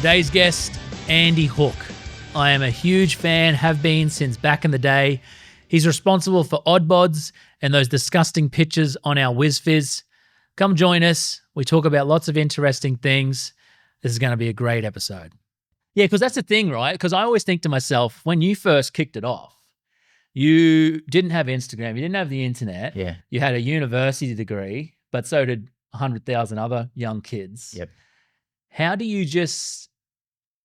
Today's guest, Andy Hook. I am a huge fan, have been since back in the day. He's responsible for Oddbodz and those disgusting pictures on our Wiz Fizz. Come join us. We talk about lots of interesting things. This is going to be a great episode. Yeah, because that's the thing, right? Because I always think to myself, when you first kicked it off, you didn't have Instagram, you didn't have the internet. Yeah. You had a university degree, but so did 100,000 other young kids. Yep. How do you just,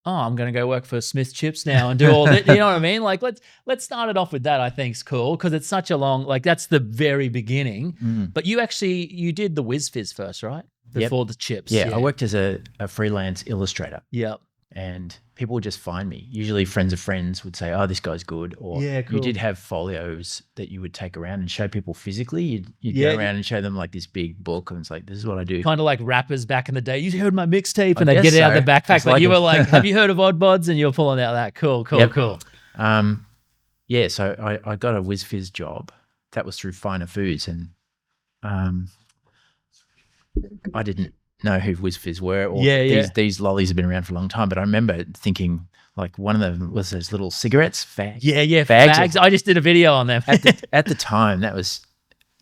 I'm going to go work for Smith Chips now and do all that? You know what I mean? Like, let's start it off with that. I think is cool because it's such a long, like that's the very beginning. But you did the Wiz Fizz first, right? Before the chips. Yeah, I worked as a freelance illustrator. Yep. And people would just find me. Usually friends of friends would say, oh, this guy's good. Or you did have folios that you would take around and show people physically. You'd go around and show them like this big book and it's like, this is what I do. Kind of like rappers back in the day. You heard my mixtape and they'd get it out of the backpack. Like you were like, have you heard of Oddbodz? And you're pulling out that. Cool. Yeah, so I got a Wiz Fizz job. That was through Finer Foods. And I didn't know who Wiz Fizz were. Or these lollies have been around for a long time, but I remember thinking like one of them was those little cigarettes, fags. Fags. I just did a video on them. at the time, that was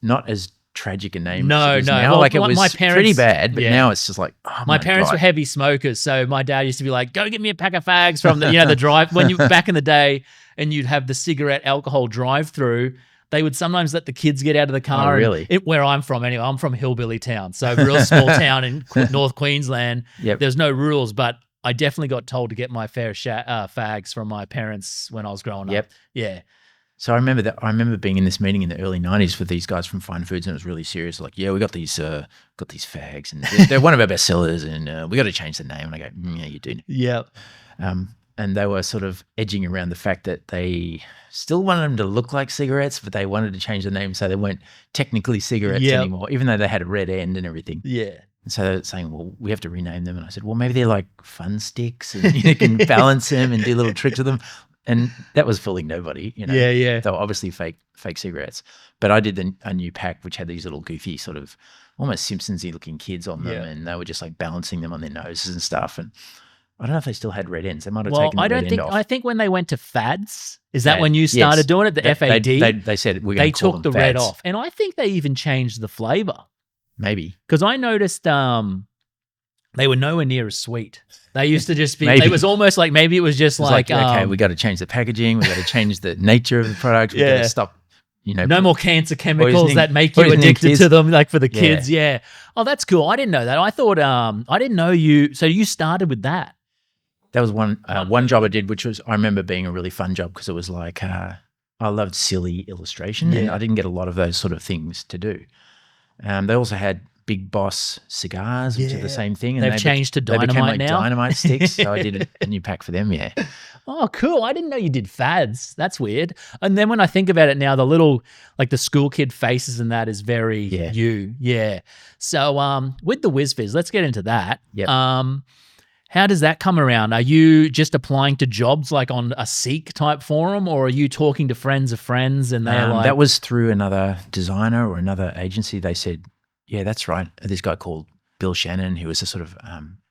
not as tragic a name. No. Now. Well, like it was my parents, pretty bad, but now it's just like, oh my parents were heavy smokers, so my dad used to be like, "Go get me a pack of fags from the the drive." When you back in the day, and you'd have the cigarette alcohol drive-through. They would sometimes let the kids get out of the car. Oh, really? Where I'm from anyway. I'm from hillbilly town. So real small town in North Queensland. Yep. There's no rules, but I definitely got told to get my fair fags from my parents when I was growing up. Yeah. So I remember that. I remember being in this meeting in the early 90s with these guys from Fine Foods, and it was really serious. Like, we got these fags, and they're one of our best sellers, and we got to change the name. And I go, yeah, you do. Yep. And they were sort of edging around the fact that they still wanted them to look like cigarettes, but they wanted to change the name so they weren't technically cigarettes anymore, even though they had a red end and everything. Yeah. And so they're saying, well, we have to rename them. And I said, well, maybe they're like fun sticks and you can balance them and do little tricks with them. And that was fooling nobody, Yeah. They were obviously fake cigarettes. But I did a new pack which had these little goofy sort of almost Simpsons-y looking kids on them, and they were just like balancing them on their noses and stuff. And I don't know if they still had red ends. They might have taken the red end off. I think when they went to fads, is that when you started doing it? The FAD? They said we're going to call them They took the fads. red off. And I think they even changed the flavor. Maybe. Because I noticed they were nowhere near as sweet. They used to just be, it was almost like maybe it was just like okay, we got to change the packaging. We got to change the nature of the product. We got to stop, no more cancer chemicals that make you addicted to them, like for the kids. Yeah. Oh, that's cool. I didn't know that. I thought, I didn't know so you started with that. That was one job I did, which was, I remember being a really fun job because it was like, I loved silly illustration and I didn't get a lot of those sort of things to do. They also had Big Boss cigars, which are the same thing. And they've changed to Dynamite they became like now. Dynamite sticks. So I did a new pack for them, Oh, cool. I didn't know you did fads. That's weird. And then when I think about it now, the little, like the school kid faces and that is very you. Yeah. So with the Wiz Fizz, let's get into that. Yep. How does that come around? Are you just applying to jobs like on a Seek type forum, or are you talking to friends of friends and they're like... That was through another designer or another agency. They said, yeah, that's right. This guy called Bill Shannon, who was a sort of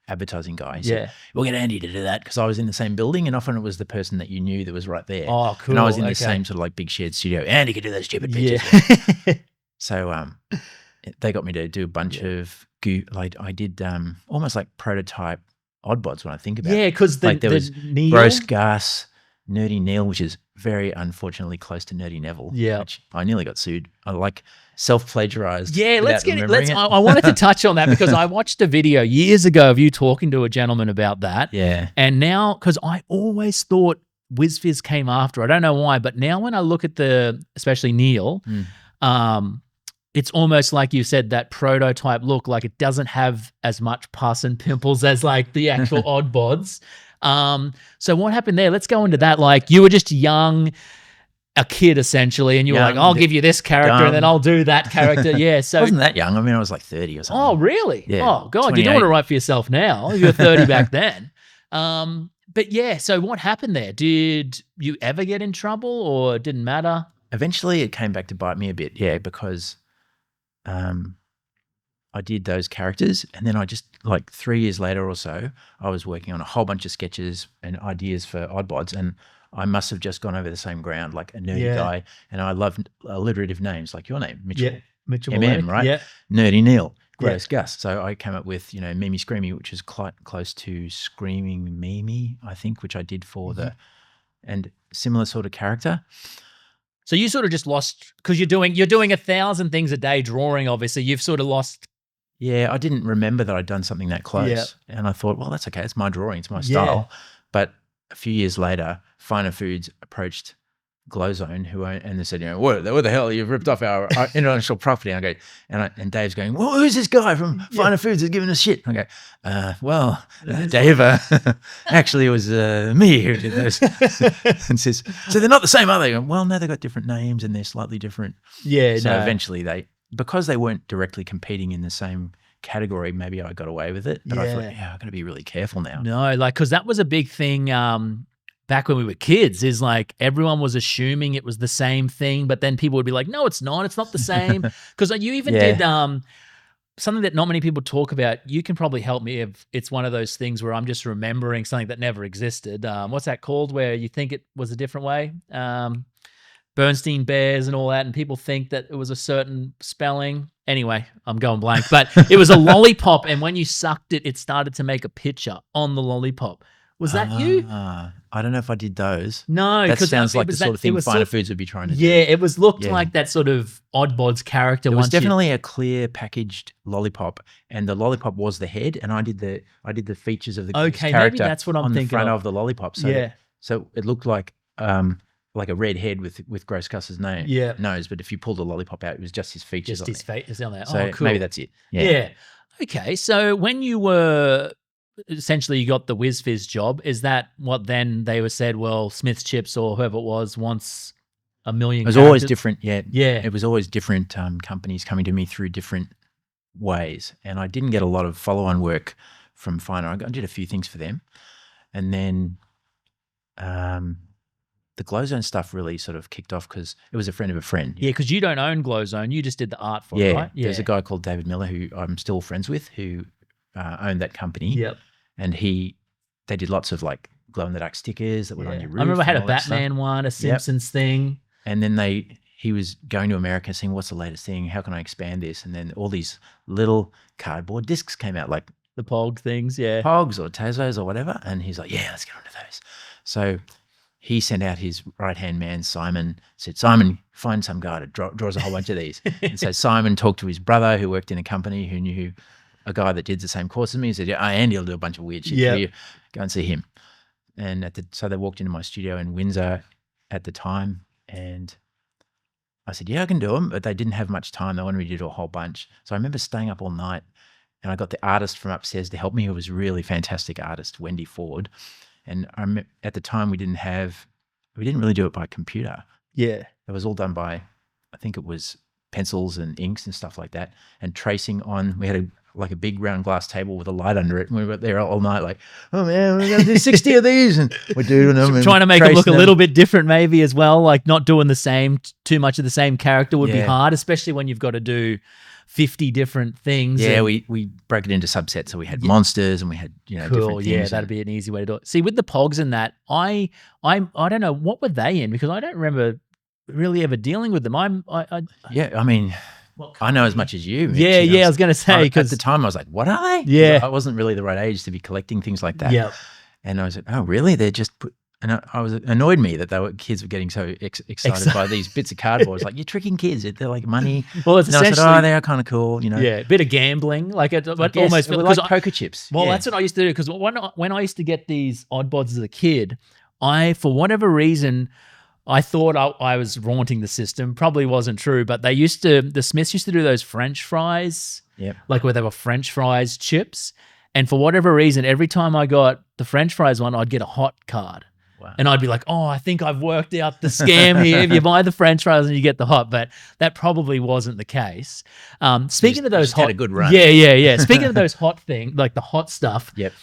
advertising guy. He said, we'll get Andy to do that, because I was in the same building and often it was the person that you knew that was right there. Oh, cool. And I was in the same sort of like big shared studio. Andy could do those stupid pictures. Yeah. So they got me to do a bunch of... Like I did almost like prototype Oddbodz when I think about it. Yeah, because there was Neil? Gross Gus, Nerdy Neil, which is very unfortunately close to Nerdy Neville. Yeah. Which I nearly got sued. I like self-plagiarized. Yeah, I wanted to touch on that because I watched a video years ago of you talking to a gentleman about that. Yeah. And now, because I always thought Wiz Fizz came after, I don't know why, but now when I look at especially Neil, it's almost like you said, that prototype look, like it doesn't have as much pus and pimples as like the actual Oddbodz. So what happened there? Let's go into that. Like you were just young, a kid essentially, and you were like, I'll give you this character and then I'll do that character. Yeah. So I wasn't that young. I mean, I was like 30 or something. Oh, really? Yeah. Oh, God, 28. you don't want to write for yourself now. You were 30 back then. But yeah, so what happened there? Did you ever get in trouble or it didn't matter? Eventually it came back to bite me a bit. Yeah. Because I did those characters, and then I just like 3 years later or so, I was working on a whole bunch of sketches and ideas for Oddbodz, and I must have just gone over the same ground, like a nerdy guy, and I love alliterative names like your name, Mitchell. Yeah, Mitchell MM, right? Yeah. Nerdy Neil, Gross Gus. So I came up with, Mimi Screamy, which is quite close to Screaming Mimi, I think, which I did for and similar sort of character. So you sort of just lost, because you're doing 1,000 things a day drawing, obviously. You've sort of lost. Yeah, I didn't remember that I'd done something that close. Yeah. And I thought, well, that's okay. It's my drawing. It's my style. But a few years later, Finer Foods approached Glowzone, and they said, what the hell? You've ripped off our intellectual property. And I go, and Dave's going, well, who's this guy from Finer Foods who's giving us shit? I go, Dave, actually it was me who did those. And says, so they're not the same, are they? I go, well, no, they've got different names and they're slightly different. Yeah. So eventually because they weren't directly competing in the same category, maybe I got away with it. But I thought, I've got to be really careful now. No, because that was a big thing back when we were kids, is like everyone was assuming it was the same thing, but then people would be like, no, it's not the same. Because you even did something that not many people talk about. You can probably help me if it's one of those things where I'm just remembering something that never existed. What's that called, where you think it was a different way? Bernstein Bears and all that, and people think that it was a certain spelling. Anyway, I'm going blank, but it was a lollipop, and when you sucked it, it started to make a picture on the lollipop. Was that you? I don't know if I did those. No, that sounds like the sort of thing Finer Foods would be trying to do. Yeah, it looked like that sort of Oddbodz character. It was definitely a clear packaged lollipop, and the lollipop was the head, and I did the features of the character. Maybe that's what I'm on thinking the front of the lollipop. So so it looked like a red head with Gross Gus's nose, but if you pulled the lollipop out, it was just his features. Just his face on there. So cool. Maybe that's it. Yeah. Okay, so when you were essentially you got the Wiz Fizz job, is that what then they were said, well, Smith's Chips or whoever it was wants 1 million It was always different, yeah. It was always different companies coming to me through different ways, and I didn't get a lot of follow-on work from Finer. I did a few things for them, and then the Glowzone stuff really sort of kicked off because it was a friend of a friend. Yeah, because you don't own Glowzone. You just did the art for it, right? Yeah, there's a guy called David Miller who I'm still friends with who owned that company. Yep. And they did lots of like glow-in-the-dark stickers that went on your roof. I remember I had a Batman one, a Simpsons thing. And then he was going to America saying, what's the latest thing? How can I expand this? And then all these little cardboard discs came out, like the Pog things, Pogs or Tazos or whatever. And he's like, yeah, let's get onto those. So he sent out his right-hand man, Simon, said, Simon, find some guy that draws a whole bunch of these. And so Simon talked to his brother who worked in a company who knew a guy that did the same course as me. He said, Andy will do a bunch of weird shit for you. Go and see him. And so they walked into my studio in Windsor at the time, and I said, yeah, I can do them, but they didn't have much time. They wanted me to do a whole bunch. So I remember staying up all night, and I got the artist from upstairs to help me, who was a really fantastic artist, Wendy Ford. And at the time, we didn't really do it by computer. Yeah. It was all done by, I think it was pencils and inks and stuff like that, and tracing on. We had a big round glass table with a light under it, and we were there all night like, oh man, we're going to do 60 of these, and we're doing them. Trying to make them look a little bit different maybe as well, like not doing the same, too much of the same character would be hard, especially when you've got to do 50 different things. Yeah, we broke it into subsets, so we had monsters and we had different things. Yeah, that'd be an easy way to do it. See, with the Pogs and that, I don't know, what were they in? Because I don't remember really ever dealing with them. I mean, I know as much as you. Mitch, I was going to say, because at the time I was like, what are they? Yeah. I wasn't really the right age to be collecting things like that. Yeah. And I was like, oh, really? They're just and I was annoyed me that kids were getting so excited by these bits of cardboard. It's like, you're tricking kids. They're like money. Well, it's essentially, I said, they are kind of cool, Yeah, a bit of gambling. Like it almost like poker chips. Well, that's what I used to do, because when I used to get these Oddbodz as a kid, for whatever reason, I thought I was raunting the system. Probably wasn't true, but the Smiths used to do those French fries, like where they were French fries chips. And for whatever reason, every time I got the French fries one, I'd get a hot card. Wow. And I'd be like, I think I've worked out the scam here. If you buy the French fries and you get the hot, but that probably wasn't the case. Speaking of those hot, had a good run. Yeah. Speaking of those hot thing, like the hot stuff. Yep.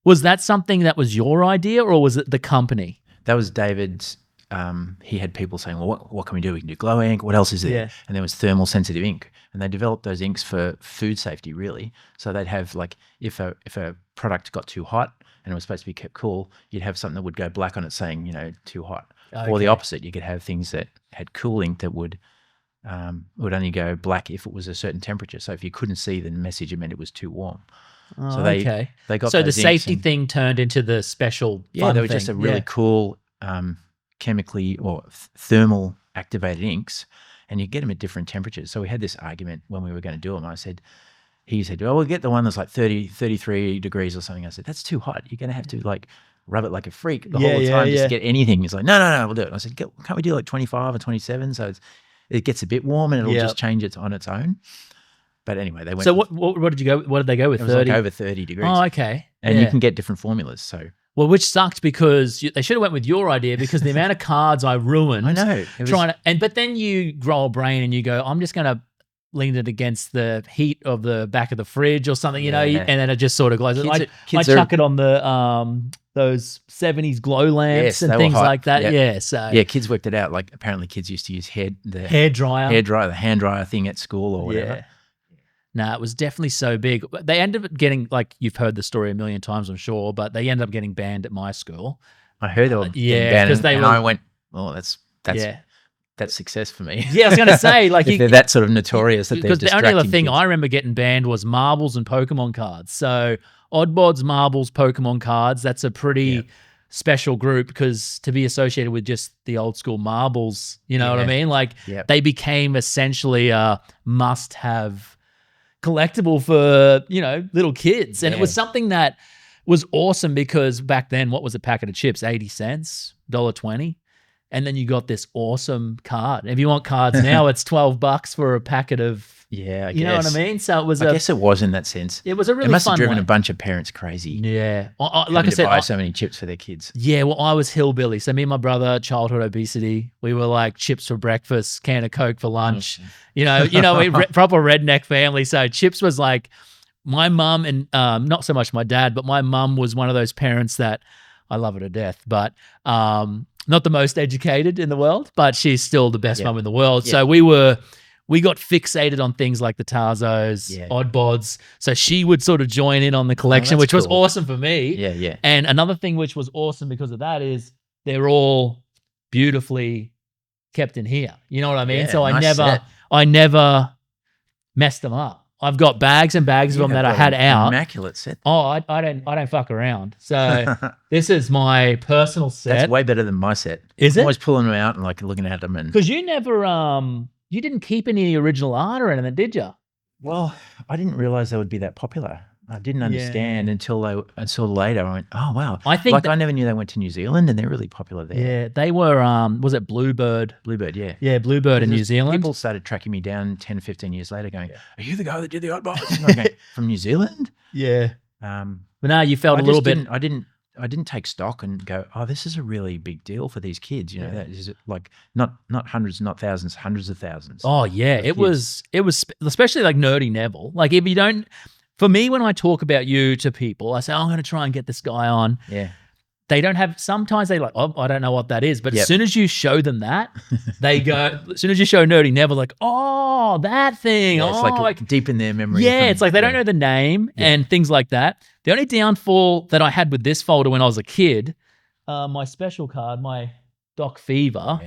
Was that something that was your idea, or was it the company? That was David's he had people saying, well, what can we do? We can do glow ink. What else is there? Yeah. And there was thermal sensitive ink. And they developed those inks for food safety, really. So they'd have like, if a product got too hot and it was supposed to be kept cool, you'd have something that would go black on it saying, you know, too hot. Okay. Or the opposite, you could have things that had cool ink that would only go black if it was a certain temperature. So if you couldn't see the message, it meant it was too warm. Oh, So they got so the those inks safety and- thing turned into the special Yeah, fun they were thing. just a really cool chemically or thermal activated inks, and you get them at different temperatures. So we had this argument when we were going to do them. He said, oh, we'll get the one that's like 30, 33 degrees or something. I said, that's too hot. You're going to have to like rub it like a freak the whole time just to get anything. He's like, no, we'll do it. I said, can't we do like 25 or 27? So it gets a bit warm and it'll just change it on its own. But anyway, they went. So what did you go? What did they go with? It was 30? like over 30 degrees. Oh, okay. And you can get different formulas. So well, which sucked because they should have went with your idea because the amount of cards I ruined. I know. But then you grow a brain and you go, I'm just going to lean it against the heat of the back of the fridge or something, you know, and then it just sort of glows. I chuck it on the those 70s glow lamps and things like that. Yep. Yeah. So kids worked it out. Like apparently kids used to use the hair dryer, the hand dryer thing at school or whatever. Yeah. No, it was definitely so big. They ended up getting, like, you've heard the story a million times, I'm sure, but they ended up getting banned at my school. I heard they were getting banned, and I went, oh, that's success for me. Yeah, I was going to say, like, if they're that sort of notorious that they're because the only other thing kids. I remember getting banned was marbles and Pokemon cards. So Oddbodz, marbles, Pokemon cards, that's a pretty special group because to be associated with just the old school marbles, you know what I mean? Like, they became essentially a must-have collectible for, you know, little kids. And it was something that was awesome because back then, what was a packet of chips? 80 cents, $1.20. And then you got this awesome card. If you want cards now, it's $12 for a packet of, I you know what I mean? So it was I guess it was in that sense. It was a really fun It must have driven way. a bunch of parents crazy. Yeah. Like I said, buy so many chips for their kids. Yeah, well, I was hillbilly. So me and my brother, childhood obesity. We were like chips for breakfast, can of Coke for lunch. We proper redneck family. So chips was like my mum and not so much my dad, but my mum was one of those parents that I love her to death, but not the most educated in the world, but she's still the best mum in the world. Yeah. So we got fixated on things like the Tarzos, Oddbodz. So she would sort of join in on the collection, which was awesome for me. Yeah. And another thing which was awesome because of that is they're all beautifully kept in here. You know what I mean? Yeah, so nice I never messed them up. I've got bags and bags of them that I had out. Immaculate set. Oh, I don't fuck around. So this is my personal set. That's way better than my set. Is it? I'm always pulling them out and like looking at them. And because you never you didn't keep any original art or anything, did you? Well, I didn't realize they would be that popular. I didn't understand until later. I went, oh wow! I think I never knew they went to New Zealand, and they're really popular there. Yeah, they were. Was it Bluebird? Bluebird, yeah. Yeah, Bluebird in New Zealand. People started tracking me down 10, 15 years later, going, "Are you the guy that did the Oddbodz?" And I'm going, from New Zealand? Yeah. But now you felt a little bit. I didn't take stock and go, oh, this is a really big deal for these kids. You know, that is like not hundreds, not thousands, hundreds of thousands. Oh yeah, it was especially like Nerdy Neville. Like if you don't. For me, when I talk about you to people, I say, I'm going to try and get this guy on. Yeah. They don't have, sometimes they like, oh, I don't know what that is. But as soon as you show them that, they go, as soon as you show Nerdy Neville, like, oh, that thing. Yeah, it's like deep in their memory. Yeah, it's like they don't know the name and things like that. The only downfall that I had with this folder when I was a kid, my special card, my Doc Fever,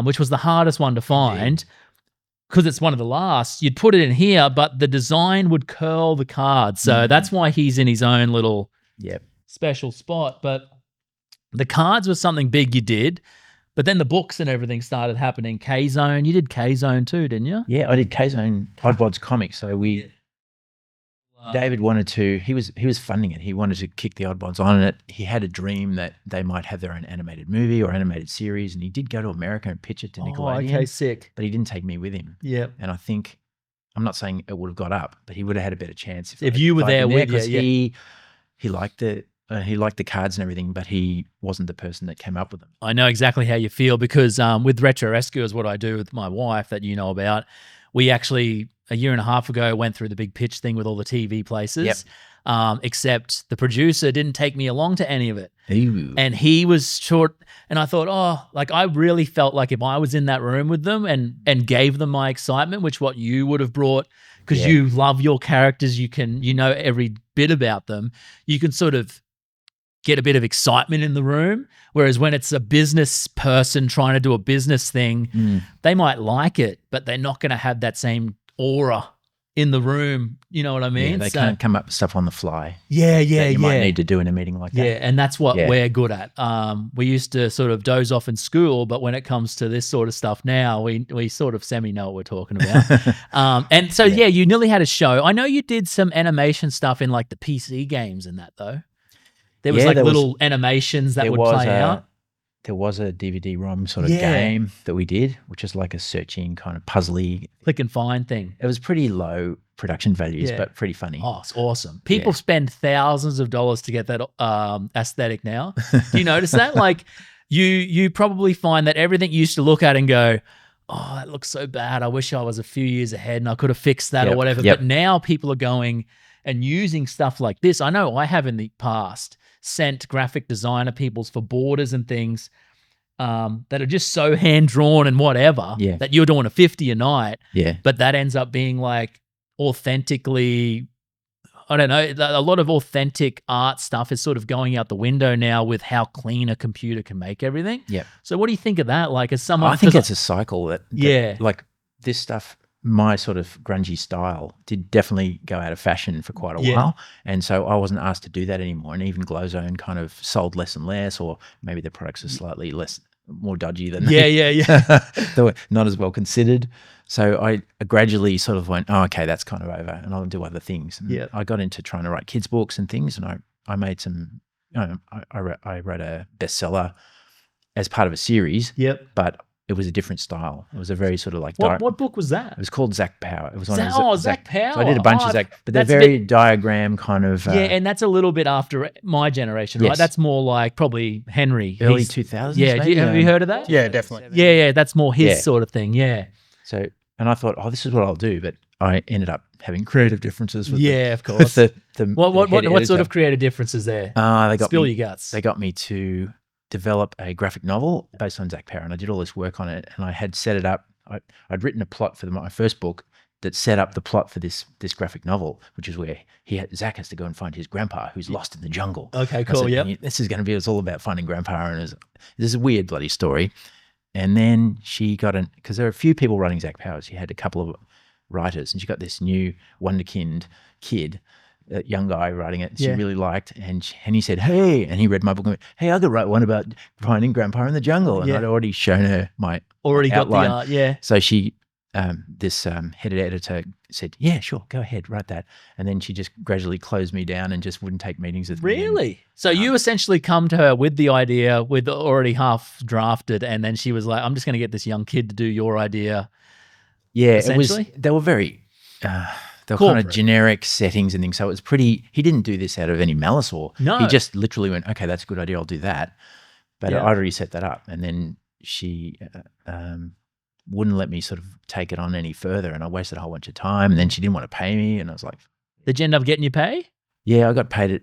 which was the hardest one to find. Because it's one of the last, you'd put it in here, but the design would curl the card. So that's why he's in his own little special spot. But the cards was something big you did. But then the books and everything started happening. K-Zone, you did K-Zone too, didn't you? Yeah, I did K-Zone Oddbodz comics. So David wanted to, he was funding it. He wanted to kick the Oddbodz on it. He had a dream that they might have their own animated movie or animated series. And he did go to America and pitch it to Nickelodeon. Okay, sick. But he didn't take me with him. Yeah. And I think, I'm not saying it would have got up, but he would have had a better chance if you were there with you. He liked the cards and everything, but he wasn't the person that came up with them. I know exactly how you feel because with Retro Rescue is what I do with my wife that you know about. We actually a year and a half ago, went through the big pitch thing with all the TV places. Yep. Except the producer didn't take me along to any of it. Ooh. And he was short. And I thought, I really felt like if I was in that room with them and gave them my excitement, which what you would have brought, because you love your characters, you know every bit about them, you can sort of get a bit of excitement in the room. Whereas when it's a business person trying to do a business thing, they might like it, but they're not going to have that same aura in the room. You know what I mean? Yeah, they can't come up with stuff on the fly. Yeah. You might need to do in a meeting like that. Yeah, and that's what we're good at. We used to sort of doze off in school, but when it comes to this sort of stuff now, we sort of semi know what we're talking about. And so, you nearly had a show. I know you did some animation stuff in like the PC games and that though. There was little animations that would play out. There was a DVD-ROM sort of game that we did, which is like a searching kind of puzzly click and find thing. It was pretty low production values, but pretty funny. Oh, it's awesome. People spend thousands of dollars to get that aesthetic now. Do you notice that? Like you probably find that everything you used to look at and go, oh, that looks so bad. I wish I was a few years ahead and I could have fixed that or whatever. But now people are going and using stuff like this. I know I have in the past sent graphic designer peoples for borders and things that are just so hand-drawn and whatever that you're doing a 50 a night. Yeah. But that ends up being like authentically, I don't know, a lot of authentic art stuff is sort of going out the window now with how clean a computer can make everything. Yeah. So what do you think of that? Like as someone— I think it's a cycle that like this stuff, my sort of grungy style did definitely go out of fashion for quite a while. And so I wasn't asked to do that anymore. And even Glowzone kind of sold less and less, or maybe the products are slightly more dodgy than they were not as well considered. So I gradually sort of went, oh, okay, that's kind of over, and I'll do other things. And I got into trying to write kids' books and things, and I made some, I wrote a bestseller as part of a series. But it was a different style. It was a very sort of like what book was that? It was called Zach Power. It was on Zach Power. So I did a bunch of Zach, but they're very diagram kind of. And that's a little bit after my generation, right? That's more like probably Henry, early 2000s. Yeah, have you heard of that? Yeah, definitely. Yeah, that's more his sort of thing. Yeah. So, and I thought, oh, this is what I'll do, but I ended up having creative differences with of course. What sort of creative differences there? Spill your guts. They got me to develop a graphic novel based on Zach Power, and I did all this work on it, and I had set it up. I'd written a plot for my first book that set up the plot for this graphic novel, which is where Zach has to go and find his grandpa who's lost in the jungle. Okay, cool. This is going to be, it's all about finding grandpa, and this is a weird bloody story. And then she got because there are a few people running Zach Power. She had a couple of writers, and she got this new wonderkind kid, a young guy writing it. She really liked, and he said, "Hey," and he read my book and went, "Hey, I could write one about finding grandpa in the jungle." And I'd already shown her my outline. Got the art, So she, this head editor said, "Yeah, sure, go ahead, write that." And then she just gradually closed me down and just wouldn't take meetings with me. Really? So you essentially come to her with the idea, with already half drafted, and then she was like, "I'm just going to get this young kid to do your idea." Yeah, it was. They were very. They were kind of generic settings and things. So it was pretty, he didn't do this out of any malice he just literally went, okay, that's a good idea, I'll do that. But I'd already set that up. And then she wouldn't let me sort of take it on any further. And I wasted a whole bunch of time. And then she didn't want to pay me. And I was like. Did you end up getting your pay? Yeah, I got paid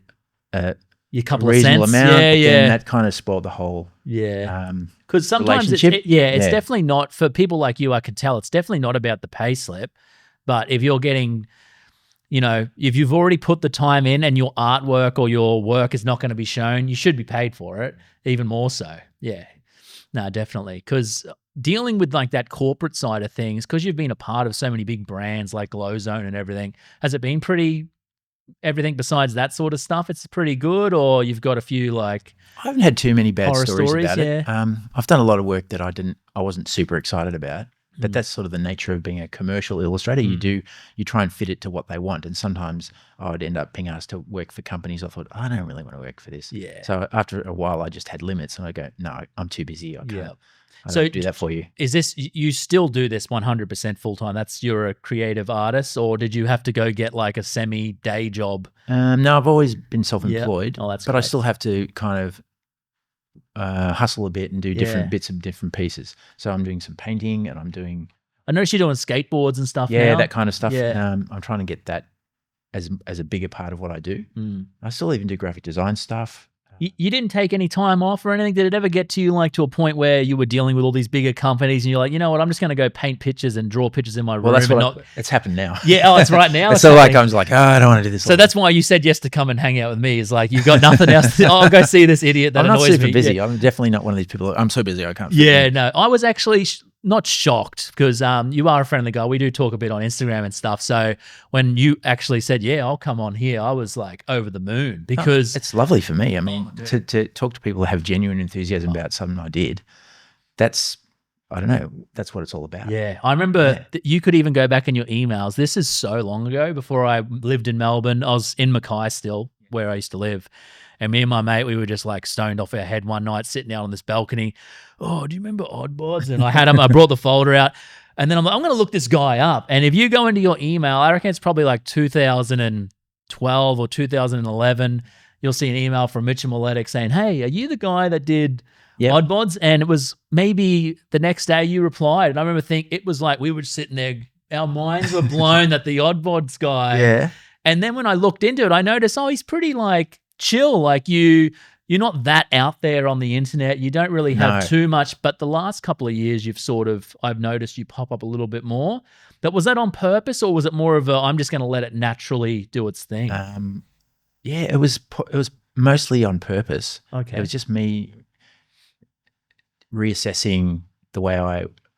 your couple reasonable of cents. amount. But then that kind of spoiled the whole because sometimes it's definitely not, for people like you, I could tell, it's definitely not about the pay slip. But if you're getting, if you've already put the time in and your artwork or your work is not going to be shown, you should be paid for it, even more so. Yeah. No, definitely. Because dealing with like that corporate side of things, because you've been a part of so many big brands like Glowzone and everything, has it been everything besides that sort of stuff, it's pretty good, or you've got a few like I haven't had too many bad stories about it. Yeah. I've done a lot of work that I wasn't super excited about. But that's sort of the nature of being a commercial illustrator. You try and fit it to what they want. And sometimes I would end up being asked to work for companies. I thought, I don't really want to work for this. Yeah. So after a while, I just had limits, and I go, no, I'm too busy. I can't. I don't do that for you. Is this, you still do this 100% full time? You're a creative artist, or did you have to go get like a semi-day job? No, I've always been self-employed. Oh, that's but great. I still have to kind of hustle a bit and do different bits of different pieces. So I'm doing some painting, and I'm doing I noticed you're doing skateboards and stuff Yeah, now. that kind of stuff. Yeah. I'm trying to get that as a bigger part of what I do. I still even do graphic design stuff. You didn't take any time off or anything? Did it ever get to you like to a point where you were dealing with all these bigger companies and you're like, you know what, I'm just going to go paint pictures and draw pictures in my room? Well, that's and it's happened now. Yeah, oh, it's right now. So like I was like, oh, I don't want to do this. So that's why you said yes to come and hang out with me. Is like you've got nothing else. I'll go see this idiot that I'm not annoys super me. busy. Yeah. I'm definitely not one of these people. I'm so busy I can't. Yeah, no, I was actually not shocked because you are a friendly guy. We do talk a bit on Instagram and stuff. So when you actually said, yeah, I'll come on here, I was like over the moon because it's lovely for me. I mean, to talk to people who have genuine enthusiasm about something I did, I don't know, that's what it's all about. Yeah, I remember that you could even go back in your emails. This is so long ago before I lived in Melbourne. I was in Mackay still, where I used to live. And me and my mate, we were just like stoned off our head one night, sitting out on this balcony. Oh, do you remember Oddbodz? And I brought the folder out. And then I'm like, I'm going to look this guy up. And if you go into your email, I reckon it's probably like 2012 or 2011, you'll see an email from Mitch and Miletic saying, hey, are you the guy that did Oddbodz? And it was maybe the next day you replied. And I remember thinking, it was like we were sitting there, our minds were blown that the Oddbodz guy. Yeah. And then when I looked into it, I noticed, he's pretty like chill. Like you're not that out there on the internet. You don't really have too much. But the last couple of years, I've noticed you pop up a little bit more. Was that on purpose, or was it more of I'm just going to let it naturally do its thing? Yeah, it was mostly on purpose. Okay. It was just me reassessing the way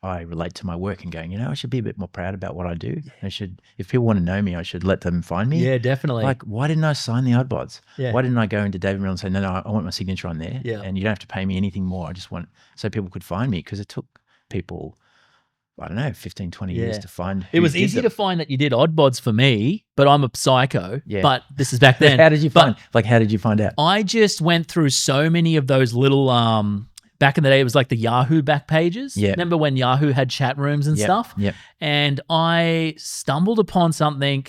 I relate to my work and going, I should be a bit more proud about what I do. I should, if people want to know me, I should let them find me. Yeah, definitely. Like, why didn't I sign the Oddbodz? Yeah. Why didn't I go into David Mill and say, no, I want my signature on there. Yeah. And you don't have to pay me anything more. I just want, so people could find me, because it took people, I don't know, 15, 20 years to find. It was easy to find that you did Oddbodz for me, but I'm a psycho. Yeah. But this is back then. How did you find out? I just went through so many of those little, back in the day, it was like the Yahoo back pages. Yeah. Remember when Yahoo had chat rooms and stuff? Yep. And I stumbled upon something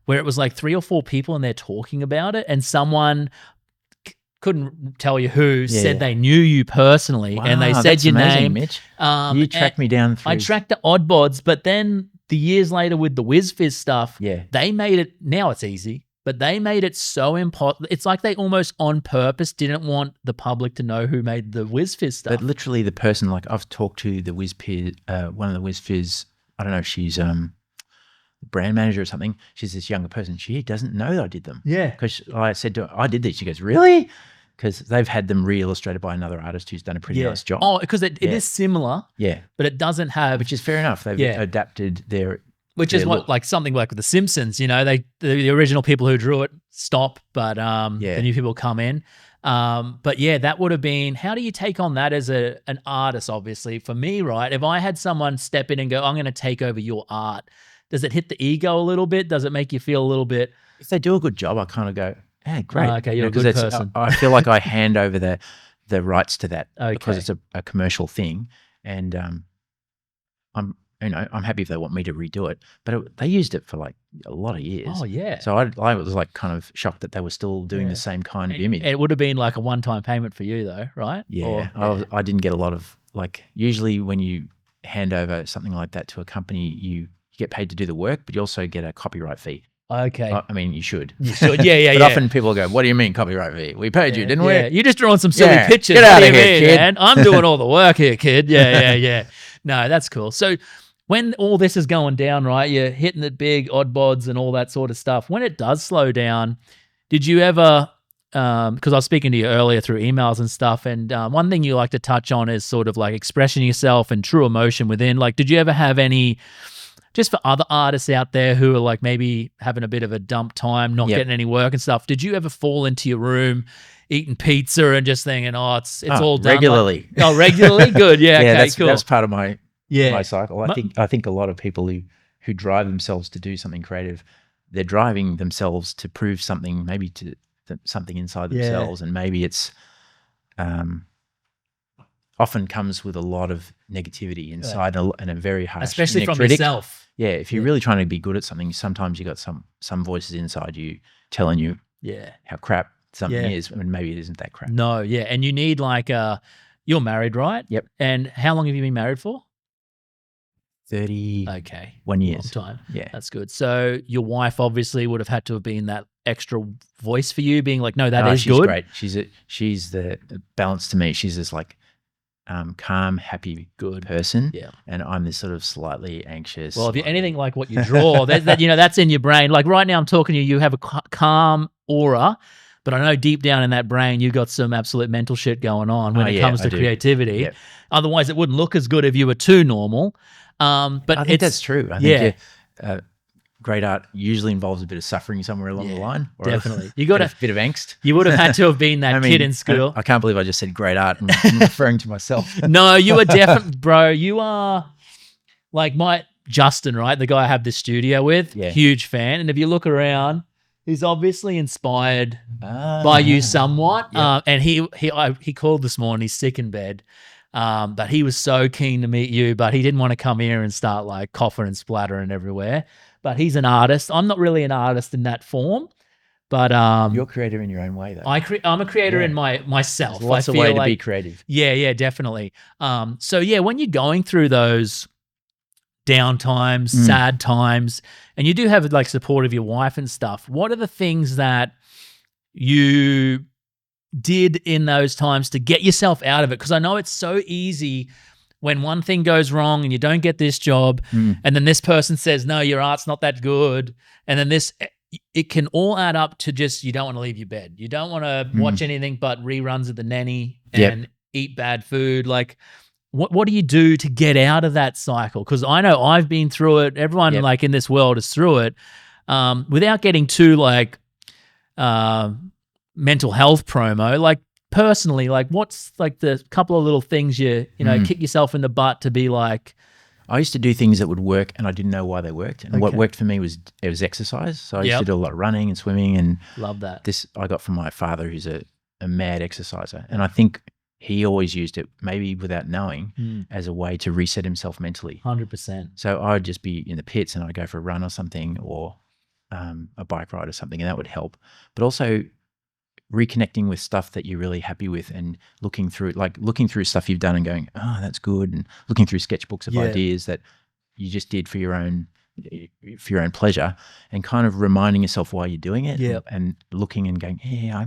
where it was like 3 or 4 people in there talking about it, and someone couldn't tell you who said they knew you personally, and they said that's your amazing, name. Mitch. You tracked me down through. I tracked the Oddbodz, but then the years later with the Wiz Fizz stuff, they made it, now it's easy. But they made it so impossible. It's like they almost on purpose didn't want the public to know who made the Wiz Fizz stuff. But literally the person, like I've talked to the Wiz Fizz, one of the Wiz Fizz, I don't know if she's brand manager or something. She's this younger person. She doesn't know that I did them. Yeah. Because I said to her, I did these. She goes, really? Because they've had them re-illustrated by another artist who's done a pretty nice job. Oh, because it is similar. Yeah. But it doesn't have. Which is fair enough. They've adapted their. Which is what, like something like with The Simpsons, the original people who drew it stop, but the new people come in. But yeah, that would have been, how do you take on that as an artist, obviously? For me, right, if I had someone step in and go, I'm going to take over your art, does it hit the ego a little bit? Does it make you feel a little bit? If they do a good job, I kind of go, hey, great. Okay, you're a good person. I feel like I hand over the rights to that because it's a commercial thing. And I'm happy if they want me to redo it, but they used it for like a lot of years. Oh yeah. So I was like kind of shocked that they were still doing the same kind of image. It would have been like a one-time payment for you though, right? Yeah. I didn't get a lot of, like, usually when you hand over something like that to a company, you get paid to do the work, but you also get a copyright fee. Okay. I mean, you should. You should. Yeah. But often people go, what do you mean copyright fee? We paid you, didn't we? Yeah. You're just drawing some silly pictures. Get out of here, kid. Man? I'm doing all the work here, kid. Yeah. No, that's cool. So when all this is going down, right, you're hitting the big Oddbodz and all that sort of stuff. When it does slow down, did you ever, because I was speaking to you earlier through emails and stuff, and one thing you like to touch on is sort of like expressing yourself and true emotion within. Like, did you ever have any, just for other artists out there who are like maybe having a bit of a dump time, not getting any work and stuff, did you ever fall into your room eating pizza and just thinking, it's all done? Regularly. Like, regularly? Good. Yeah, okay, cool. That's part of my cycle. I think a lot of people who drive themselves to do something creative, they're driving themselves to prove something, maybe to something inside themselves, and maybe it's often comes with a lot of negativity inside and a very harsh, especially from critic. yourself. Yeah, if you're really trying to be good at something, sometimes you got some voices inside you telling you how crap something is, and maybe it isn't that crap. No, and you need like you're married, right? Yep. And how long have you been married for? 31 Okay. years. Long time. Yeah. That's good. So your wife obviously would have had to have been that extra voice for you, being like, no, that is she's good. Great. She's the balance to me. She's this like calm, happy, good person. Yeah. And I'm this sort of slightly anxious. Well, if you're anything like what you draw, that's in your brain. Like right now I'm talking to you, you have a calm aura, but I know deep down in that brain you got some absolute mental shit going on when it comes to creativity. Yep. Otherwise it wouldn't look as good if you were too normal. But I think that's true. I think great art usually involves a bit of suffering somewhere along the line. Or definitely. You got a bit of angst. You would have had to have been that kid in school. I can't believe I just said great art and I'm referring to myself. No, you are definitely, bro. You are like Justin, right? The guy I have this studio with. Yeah. Huge fan. And if you look around, he's obviously inspired by you somewhat. Yeah. And he called this morning. He's sick in bed. But he was so keen to meet you, but he didn't want to come here and start like coughing and splattering everywhere. But he's an artist. I'm not really an artist in that form, but you're a creator in your own way, though. I'm a creator in myself. There's lots of way to be creative. Yeah, definitely. So yeah, when you're going through those down times, sad times, and you do have like support of your wife and stuff, what are the things that you did in those times to get yourself out of it? Because I know it's so easy when one thing goes wrong and you don't get this job, and then this person says, no, your art's not that good. And then it can all add up to just, you don't want to leave your bed. You don't want to watch anything but reruns of The Nanny and eat bad food. Like, what do you do to get out of that cycle? Because I know I've been through it. Everyone like in this world is through it. Without getting too like mental health promo, like, personally, like what's like the couple of little things you kick yourself in the butt to be like? I used to do things that would work and I didn't know why they worked. And what worked for me was exercise. So I used to do a lot of running and swimming, and love that. This I got from my father, who's a mad exerciser. And I think he always used it, maybe without knowing, as a way to reset himself mentally. 100%. So I'd just be in the pits and I'd go for a run or something, or a bike ride or something, and that would help. But also reconnecting with stuff that you're really happy with, and looking through stuff you've done and going, oh, that's good, and looking through sketchbooks of ideas that you just did for your own pleasure, and kind of reminding yourself why you're doing it, and looking and going, yeah,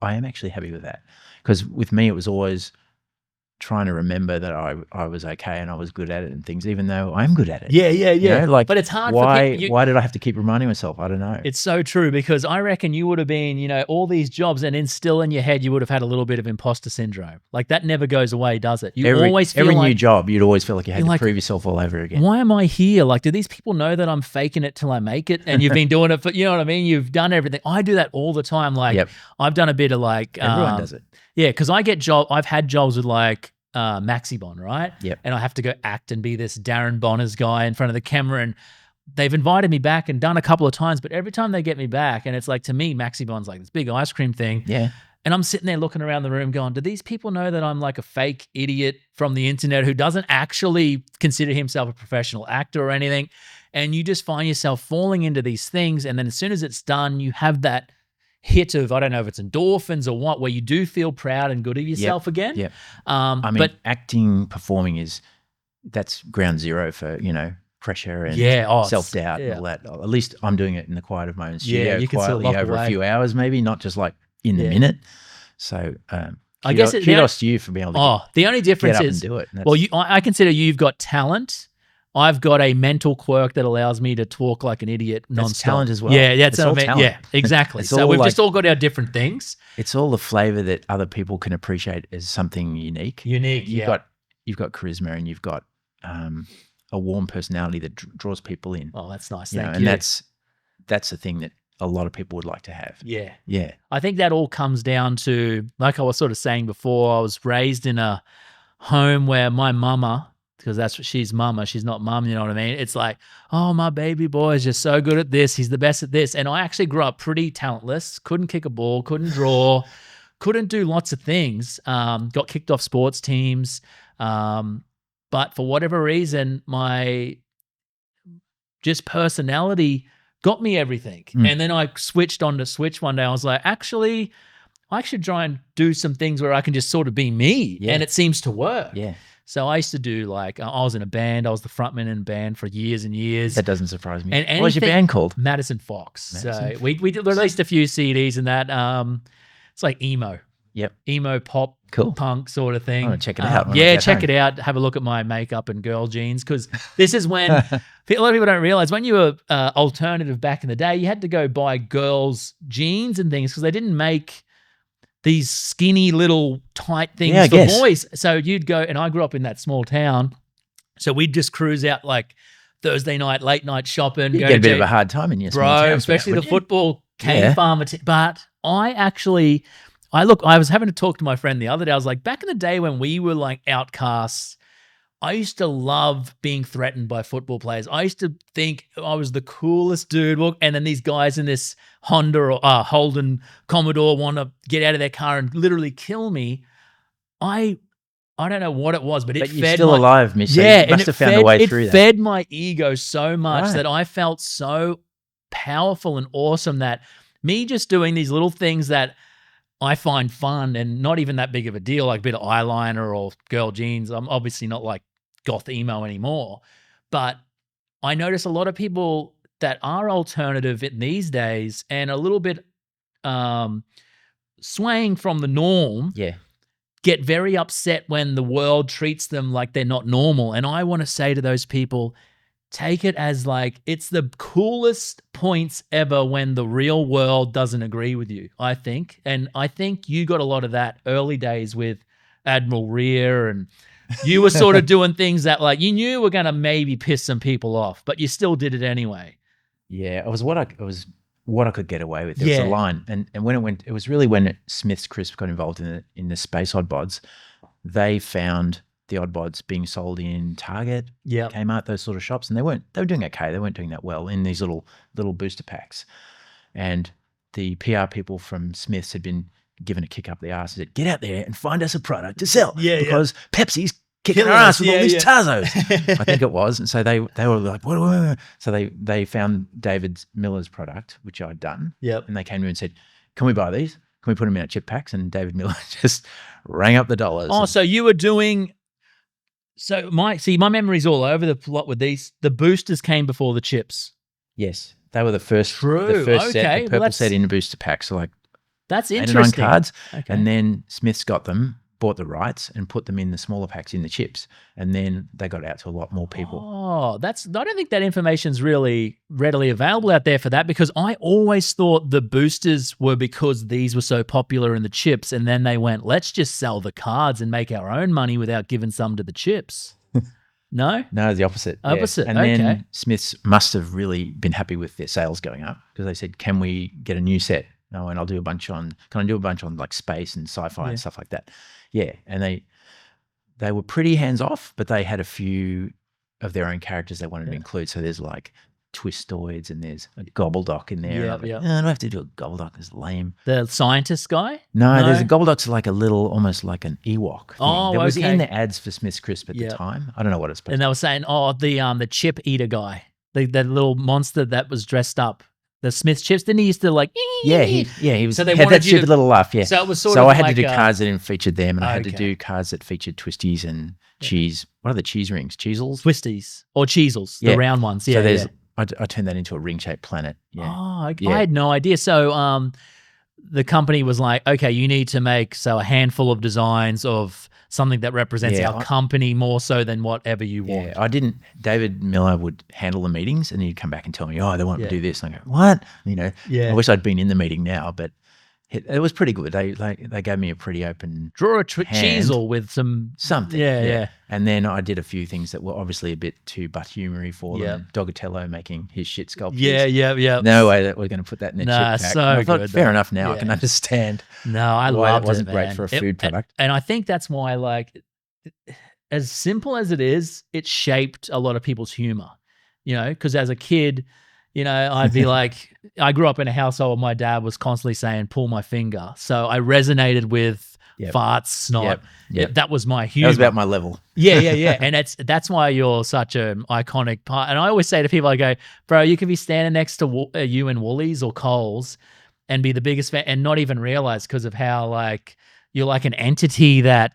I am actually happy with that. Because with me, it was always trying to remember that I was okay and I was good at it and things, even though I'm good at it. Yeah. You know, like, but it's hard. Why did I have to keep reminding myself? I don't know. It's so true, because I reckon you would have been, all these jobs, and then still in your head, you would have had a little bit of imposter syndrome. Like that never goes away, does it? Every new job, you'd always feel like you had to prove yourself all over again. Why am I here? Like, do these people know that I'm faking it till I make it? And you've been doing it for, you know what I mean? You've done everything. I do that all the time. Like I've done a bit of like, everyone does it. Yeah. Cause I've had jobs with like, Maxi-Bon, right? Yep. And I have to go act and be this Darren Bonner's guy in front of the camera, and they've invited me back and done a couple of times, but every time they get me back, and it's like, to me, Maxi-Bon's like this big ice cream thing. Yeah. And I'm sitting there looking around the room going, do these people know that I'm like a fake idiot from the internet who doesn't actually consider himself a professional actor or anything? And you just find yourself falling into these things, and then as soon as it's done, you have that hit of, I don't know if it's endorphins or what, where you do feel proud and good of yourself again. Yeah. I mean, acting, performing that's ground zero for, pressure and self-doubt and all that. At least I'm doing it in the quiet of my own studio, you can quietly still over a few hours, maybe, not just like in the minute. So I guess kudos to you for being able to the only difference get up is, and do it. Well, I consider you've got talent. I've got a mental quirk that allows me to talk like an idiot nonstop. That's talent as well. Yeah, that's what I mean. Talent. Yeah, exactly. So we've just all got our different things. It's all the flavor that other people can appreciate as something unique. You've got charisma, and you've got a warm personality that draws people in. Oh, that's nice. Thank you. And that's the thing that a lot of people would like to have. Yeah. Yeah. I think that all comes down to, like I was sort of saying before, I was raised in a home where my mama, because that's what she's mama, she's not mum, you know what I mean? It's like, oh, my baby boy is just so good at this. He's the best at this. And I actually grew up pretty talentless, couldn't kick a ball, couldn't draw, couldn't do lots of things, got kicked off sports teams. But for whatever reason, my just personality got me everything. And then I switched on to Switch one day. I was like, actually, I should try and do some things where I can just sort of be me. And it seems to work. Yeah. So I used to do like, I was in a band. I was the frontman in a band for years and years. That doesn't surprise me. And what was your band called? Madison Fox. Madison So we released a few CDs and that. It's like emo. Yep. Emo pop, Cool. punk sort of thing. I'm gonna check it out when I Yeah, get check home. it out. Have a look at my makeup and girl jeans, because this is when a lot of people don't realize when you were alternative back in the day, you had to go buy girls' jeans and things because they didn't make these skinny little tight things for boys. So you'd go, and I grew up in that small town, so we'd just cruise out like Thursday night, late night shopping. You get a bit of a hard time in your small town, especially the wouldn't you? football cane farmer. But I was having to talk to my friend the other day. I was like, back in the day when we were like outcasts, I used to love being threatened by football players. I used to think I was the coolest dude. And then these guys in this Honda or Holden Commodore want to get out of their car and literally kill me. I don't know what it was, but it fed you're still alive, Miss. Yeah, you must have found a way through that. It fed my ego so much that I felt so powerful and awesome that me just doing these little things that I find fun and not even that big of a deal, like a bit of eyeliner or girl jeans. I'm obviously not like goth emo anymore, but I notice a lot of people that are alternative in these days and a little bit swaying from the norm get very upset when the world treats them like they're not normal. And I want to say to those people, take it as like it's the coolest points ever when the real world doesn't agree with you, I think. And I think you got a lot of that early days with Admiral Rear, and you were sort of doing things that like you knew were going to maybe piss some people off, but you still did it anyway. Yeah, it was what I could get away with. It was a line. And when it was really when Smith's Crisp got involved in the space Oddbodz, they found the Oddbodz being sold in Target, Kmart, those sort of shops, and they were doing okay. They weren't doing that well in these little booster packs. And the PR people from Smith's had been given a kick up the arse and said, get out there and find us a product to sell because Pepsi's kicking our ass with all these Tazos. I think it was. And so they were like, what? So they found David Miller's product, which I'd done. Yep. And they came to me and said, can we buy these? Can we put them in our chip packs? And David Miller just rang up the dollars. Oh, so you were doing... So my memory's all over the plot with these. The boosters came before the chips. Yes. They were the first True. set, the purple set in a booster pack. So like that's 8 or 9 interesting. cards. Okay. And then Smith's got them, bought the rights and put them in the smaller packs in the chips. And then they got out to a lot more people. Oh, I don't think that information's really readily available out there for that, because I always thought the boosters were because these were so popular in the chips, and then they went, let's just sell the cards and make our own money without giving some to the chips. No? No, the opposite. Opposite, And then Smith's must have really been happy with their sales going up because they said, can we get a new set? No, and can I do a bunch on like space and sci-fi and stuff like that? Yeah. And they were pretty hands-off, but they had a few of their own characters they wanted to include. So there's like Twistoids and there's a Gobbledock in there. I don't have to do a Gobbledock, it's lame. The scientist guy? No, there's a Gobbledock's like a little, almost like an Ewok thing. Oh, that was in the ads for Smith's Crisp at the time. I don't know what it's supposed to be. And they were saying, the chip eater guy, that little monster that was dressed up. The Smith's chips, didn't he used to like? He was. So they had wanted that stupid little laugh. Yeah. So it was sort of. So I had like to do cards that featured them, and I had to Okay. do cards that featured twisties and cheese. What are the cheese rings? Cheezels. Twisties or Cheezels, the round ones. Yeah. So there's. I turned that into a ring-shaped planet. Yeah. Oh, I had no idea. So the company was like, okay, you need to make a handful of designs of something that represents our company more so than whatever you want. Yeah, I didn't. David Miller would handle the meetings, and he'd come back and tell me, "Oh, they want me to do this." And I go, "What?" I wish I'd been in the meeting now, but it was pretty good. They gave me a pretty open draw a cheezel with something. Yeah. And then I did a few things that were obviously a bit too butt humory for them. Dogatello making his shit sculptures. Yeah. No way that we're going to put that in a chip pack. So and I thought, good. fair enough. Now I can understand. No, I why loved it wasn't man. great for a food product. And I think that's why, like, as simple as it is, it shaped a lot of people's humor. Because as a kid, I'd be like, I grew up in a household where my dad was constantly saying, pull my finger. So I resonated with farts, snot. Yep. That was my humor. That was about my level. Yeah. And that's why you're such an iconic part. And I always say to people, I go, bro, you could be standing next to you in Woolies or Coles and be the biggest fan and not even realize because of how like you're like an entity that,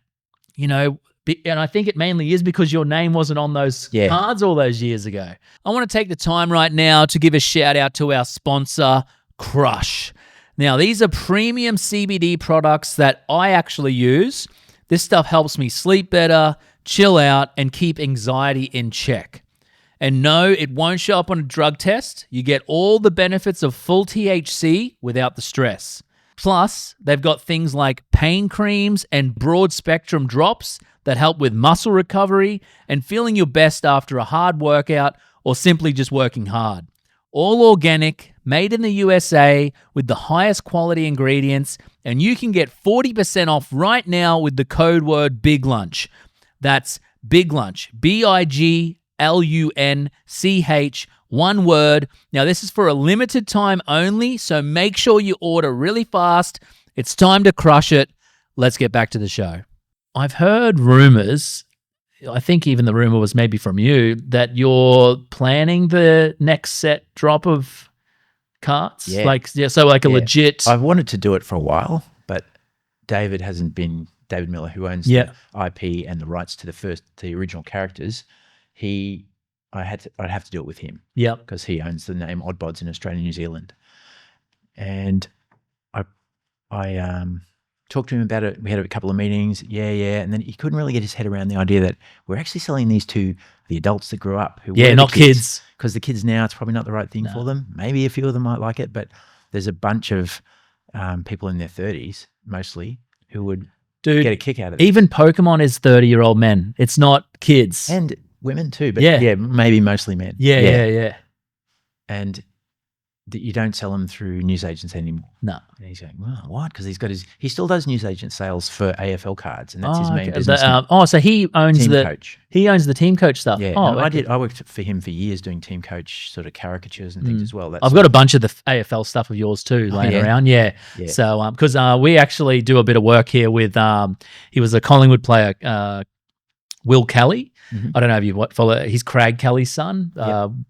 And I think it mainly is because your name wasn't on those cards all those years ago. I want to take the time right now to give a shout out to our sponsor, Krush. Now, these are premium CBD products that I actually use. This stuff helps me sleep better, chill out, and keep anxiety in check. And no, it won't show up on a drug test. You get all the benefits of full THC without the stress. Plus, they've got things like pain creams and broad spectrum drops that help with muscle recovery and feeling your best after a hard workout or simply just working hard. All organic, made in the USA with the highest quality ingredients, and you can get 40% off right now with the code word BIGLUNCH. That's Big Lunch, BIGLUNCH, one word. Now, this is for a limited time only, so make sure you order really fast. It's time to crush it. Let's get back to the show. I've heard rumors, I think even the rumor was maybe from you, that you're planning the next set drop of cards. So like a legit. I've wanted to do it for a while, but David Miller, who owns the IP and the rights to the original characters, I'd have to do it with him. Yeah, because he owns the name Oddbodz in Australia and New Zealand. And I talked to him about it. We had a couple of meetings. And then he couldn't really get his head around the idea that we're actually selling these to the adults that grew up. Who were not kids. Because the kids now, it's probably not the right thing for them. Maybe a few of them might like it, but there's a bunch of people in their 30s, mostly, who would get a kick out of it. Even Pokemon is 30-year-old men. It's not kids. And women too, but maybe mostly men. Yeah. And you don't sell them through newsagents anymore. No. And he's going, well, what? Because he still does newsagent sales for AFL cards, and that's his main business. So he owns team coach. He owns the team coach stuff. Yeah. I worked for him for years doing team coach sort of caricatures and things as well. I've got a bunch of the AFL stuff of yours too laying around. Yeah. So because we actually do a bit of work here with he was a Collingwood player, Will Kelly. Mm-hmm. I don't know if you follow. He's Craig Kelly's son.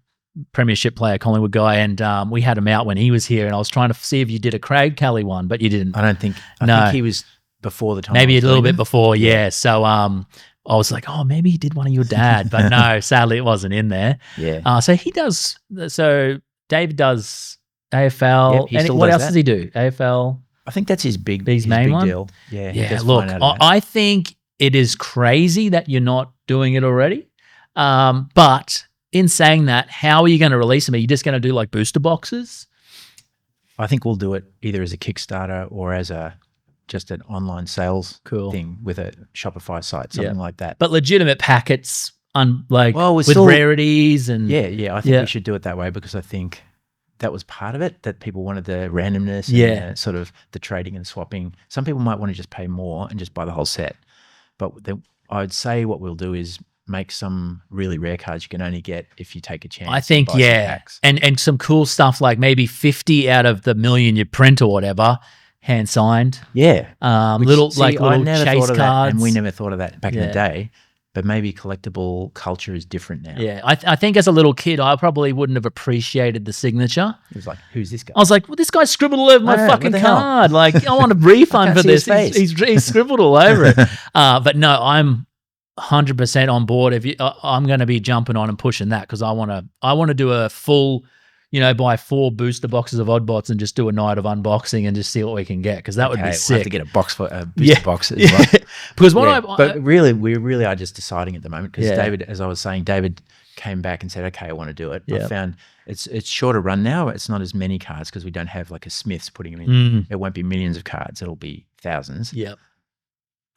Premiership player, Collingwood guy, and we had him out when he was here, and I was trying to see if you did a Craig Kelly one, but you didn't. I don't think. I think he was before the time. Maybe a little bit before, yeah. So I was like, oh, maybe he did one of your dad, but no, sadly it wasn't in there. Yeah. So he does. So David does AFL. Yep, and what else does he do? AFL. I think that's his main big one. Deal. Yeah. Yeah. Look, I think it is crazy that you're not doing it already, but. In saying that, how are you going to release them? Are you just going to do like booster boxes? I think we'll do it either as a Kickstarter or as just an online sales thing with a Shopify site, something like that. But legitimate packets, with rarities and I think we should do it that way because I think that was part of it, that people wanted the randomness and sort of the trading and swapping. Some people might want to just pay more and just buy the whole set. But I'd say what we'll do is make some really rare cards you can only get if you take a chance. I think, and some cool stuff like maybe 50 out of the million you print or whatever, hand signed. Yeah. Little chase cards. And we never thought of that back in the day. But maybe collectible culture is different now. Yeah, I think as a little kid, I probably wouldn't have appreciated the signature. He was like, who's this guy? I was like, well, this guy scribbled all over my fucking card. Like, I want a refund for this. He's scribbled all over it. But no, I'm 100% on board. I'm going to be jumping on and pushing that because I want to do a full, buy 4 booster boxes of Oddbodz and just do a night of unboxing and just see what we can get because that would be sick. We'll have to get a box for a booster box as well. Because but really, we really are just deciding at the moment because David, as I was saying, David came back and said, okay, I want to do it. I found it's shorter run now. It's not as many cards because we don't have like a Smith's putting them in. It won't be millions of cards. It'll be thousands. Yep.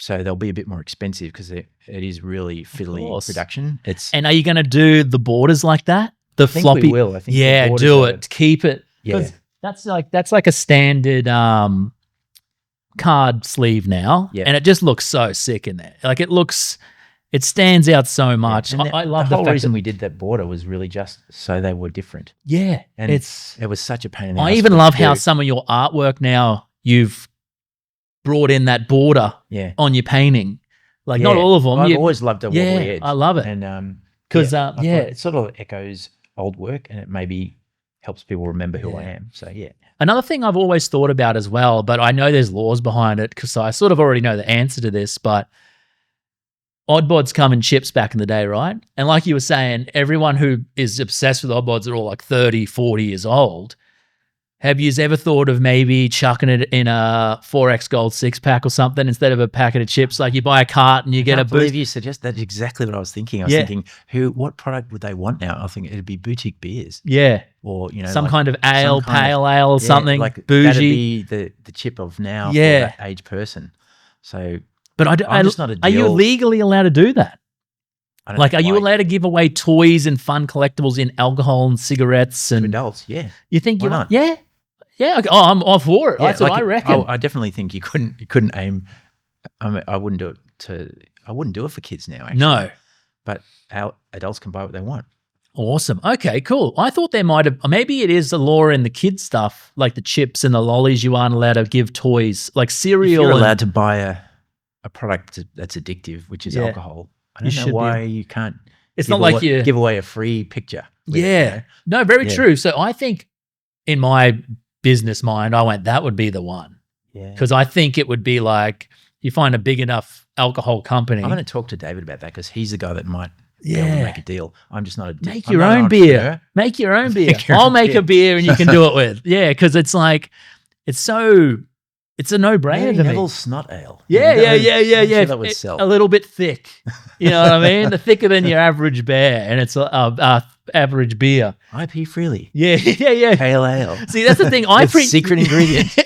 So they'll be a bit more expensive because it is really fiddly production. And are you going to do the borders like that? The floppy. We will. I think. Yeah, do it. Keep it. Yeah. That's like a standard card sleeve now, and it just looks so sick in there. Like it stands out so much. I love the whole reason we did that border was really just so they were different. Yeah, and it was such a pain in the ass. I even love how some of your artwork now you've brought in that border on your painting. Like not all of them. I've always loved a wobbly edge. I love it. And because it sort of echoes old work and it maybe helps people remember who I am. So Another thing I've always thought about as well, but I know there's laws behind it because I sort of already know the answer to this, but Oddbodz come in chips back in the day, right? And like you were saying, everyone who is obsessed with Oddbodz are all like 30, 40 years old. Have you ever thought of maybe chucking it in a 4X Gold 6-pack or something instead of a packet of chips? Like you buy a cart and you get a boost. I believe you suggest that's exactly what I was thinking. I was thinking, what product would they want now? I think it'd be boutique beers. Yeah. Or, some kind of ale, pale ale or something, like bougie. That'd be the chip of now for that age person. So, but I'm just not a deal. Are you legally allowed to do that? Like, are you allowed to give away toys and fun collectibles in alcohol and cigarettes and adults? Yeah. You think not? Yeah. Yeah. Okay. Oh, I'm all for it. Yeah, that's what I reckon. I definitely think you couldn't aim. I mean, I wouldn't do it for kids now. Actually. No. But our adults can buy what they want. Awesome. Okay, cool. I thought there might have, maybe it is a law in the kids stuff, like the chips and the lollies. You aren't allowed to give toys, like cereal. If you're allowed to buy a product that's addictive, which is alcohol. I don't know why you can't. It's not like you give away a free picture. No, very true. So I think in my business mind, I went, that would be the one. Yeah. Because I think it would be like, you find a big enough alcohol company. I'm going to talk to David about that because he's the guy that might be able to make a deal. I'm just not a Make your own beer. Make your own beer. I'll make a beer and you can do it with. Yeah, because it's like, it's a no-brainer to me. Neville's snot ale. Yeah. Sure that would sell. A little bit thick. You know what I mean? The thicker than your average bear, and it's average beer. IP freely. Yeah. Pale ale. See, that's the thing. Secret ingredient.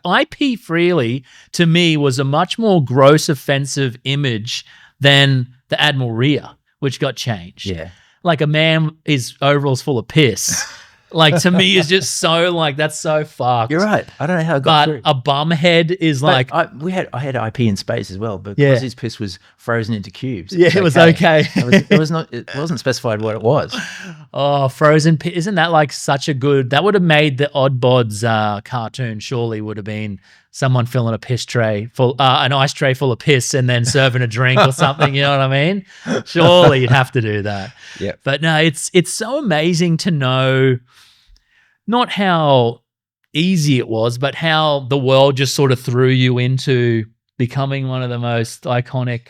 IP freely to me was a much more gross, offensive image than the Admiral Rhea, which got changed. Yeah. Like a man, his overalls full of piss. Like to me is just so like that's so fucked. You're right. I don't know how it got through. A bum head is like I had IP in space as well, but because his piss was frozen into cubes. Yeah, it was okay. It wasn't specified what it was. Oh, frozen piss. Isn't that like such a good that would have made the Oddbodz cartoon surely would have been someone filling a piss tray full an ice tray full of piss and then serving a drink or something, you know what I mean? Surely you'd have to do that. Yeah. But no, it's so amazing to know not how easy it was, but how the world just sort of threw you into becoming one of the most iconic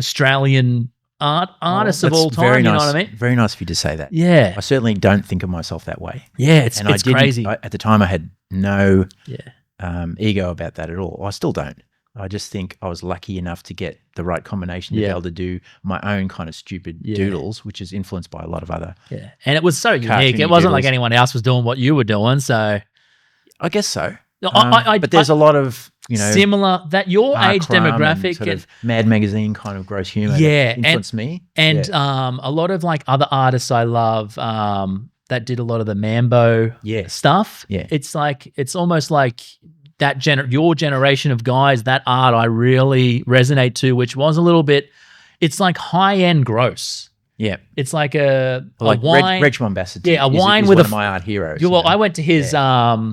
Australian artists of all time. You know what I mean? Very nice of you to say that. Yeah. I certainly don't think of myself that way. Yeah, it's crazy. At the time, I had no ego about that at all. I still don't. I just think I was lucky enough to get the right combination to be able to do my own kind of stupid doodles, which is influenced by a lot of other. Yeah. And it was so unique. It wasn't like anyone else was doing what you were doing. So I guess so. But there's a lot of, similar that your age demographic sort of Mad Magazine kind of gross humor influenced me. And a lot of like other artists I love that did a lot of the Mambo stuff. Yeah. It's like, it's almost like that your generation of guys, that art I really resonate to, which was a little bit, it's like high-end gross. Yeah. It's like a wine. Reg Mombassa. Yeah, a wine is with one of my art heroes. Well, I went to his art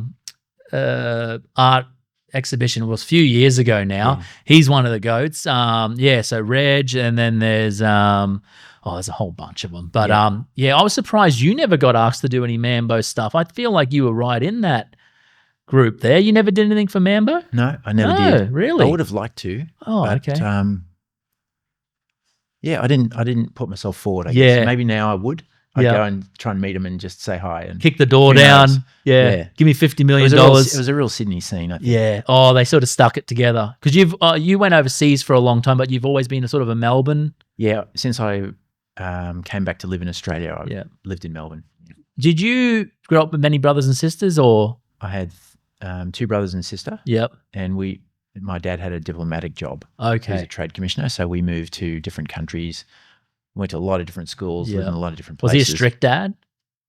exhibition. It was a few years ago now. Yeah. He's one of the goats. So Reg, and then there's there's a whole bunch of them. But I was surprised you never got asked to do any Mambo stuff. I feel like you were right in that group there. You never did anything for Mambo? No, I never did. Really? I would have liked to. Oh, but, okay. I didn't put myself forward, I guess. Maybe now I would. I'd go and try and meet them and just say hi. And kick the door down. Yeah. Give me $50 million. It was a real Sydney scene, I think. Yeah. Oh, they sort of stuck it together. Because you went overseas for a long time, but you've always been a sort of a Melbourne. Yeah. Since I came back to live in Australia, I lived in Melbourne. Did you grow up with many brothers and sisters, or? I had 2 brothers and sister. Yep. And my dad had a diplomatic job. Okay. He was a trade commissioner, so we moved to different countries, went to a lot of different schools, lived in a lot of different places. Was he a strict dad?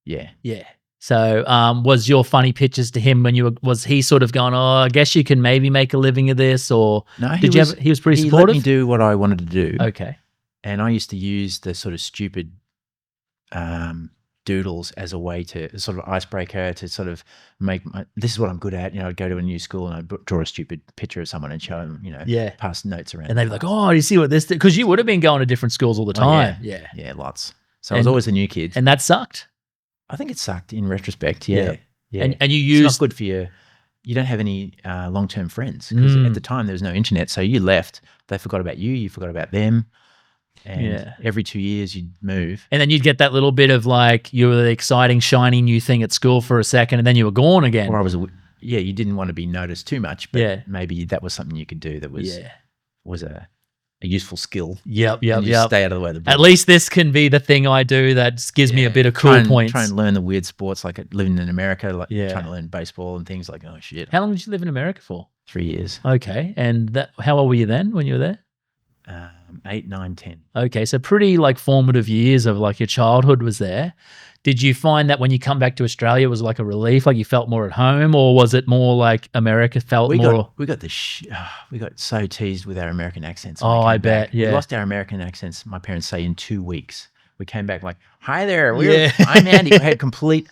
Yeah. Yeah. So was your funny pictures to him was he sort of going, oh, I guess you can maybe make a living of this, or no, he was pretty supportive? He let me do what I wanted to do. Okay. And I used to use the sort of stupid doodles as a way to sort of icebreaker to sort of make this is what I'm good at. I'd go to a new school and I'd draw a stupid picture of someone and show them, pass notes around. And they'd be like, oh, you see what this did? Because you would have been going to different schools all the time. Yeah, lots. So I was always the new kid. And that sucked? I think it sucked in retrospect, yeah. And you used... It's not good for you don't have any long-term friends because at the time there was no internet. So you left, they forgot about you, you forgot about them. And every 2 years you'd move. And then you'd get that little bit of like, you were the exciting, shiny new thing at school for a second and then you were gone again. Or you didn't want to be noticed too much, but maybe that was something you could do that was a useful skill. Yep. Stay out of the way of the ball. At least this can be the thing I do that gives me a bit of cool points. Try and learn the weird sports, like living in America, like trying to learn baseball and things like, oh shit. How long did you live in America for? 3 years. Okay. And how old were you then when you were there? 8, 9, 10. Okay. So pretty like formative years of like your childhood was there. Did you find that when you come back to Australia, it was like a relief, like you felt more at home, or was it more like America felt more? We got we got so teased with our American accents. Oh, I bet. Yeah. We lost our American accents, my parents say, in 2 weeks. We came back like, hi there. I'm Andy. We had complete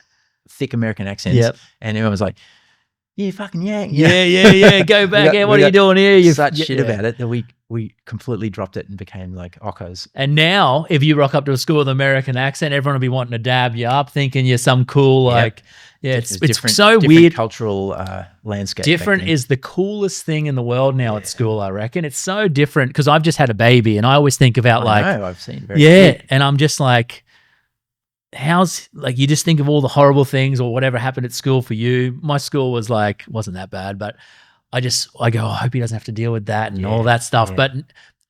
thick American accents. Yep. And everyone was like, you fucking yank. Yeah. Go back. What are you doing here? You such shit about it that we completely dropped it and became like Ockos. And now, if you rock up to a school with an American accent, everyone will be wanting to dab you up, thinking you're some cool like. Yeah, it's so weird. Cultural landscape. Different is the coolest thing in the world now at school, I reckon. It's so different because I've just had a baby and I always think about I've seen very and I'm just like, how's like you just think of all the horrible things or whatever happened at school for you. My school was like wasn't that bad, but I go, I hope he doesn't have to deal with that and all that stuff. But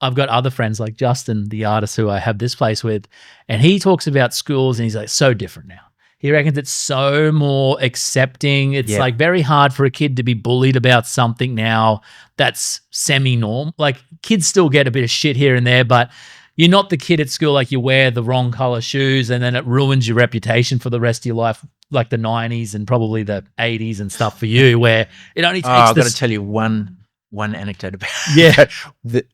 I've got other friends like Justin, the artist who I have this place with, and he talks about schools and he's like, so different now. He reckons it's so more accepting. It's like very hard for a kid to be bullied about something now that's semi-norm. Like kids still get a bit of shit here and there, but you're not the kid at school like you wear the wrong color shoes and then it ruins your reputation for the rest of your life, like the 90s and probably the 80s and stuff for you, where it only takes I've got to tell you one anecdote about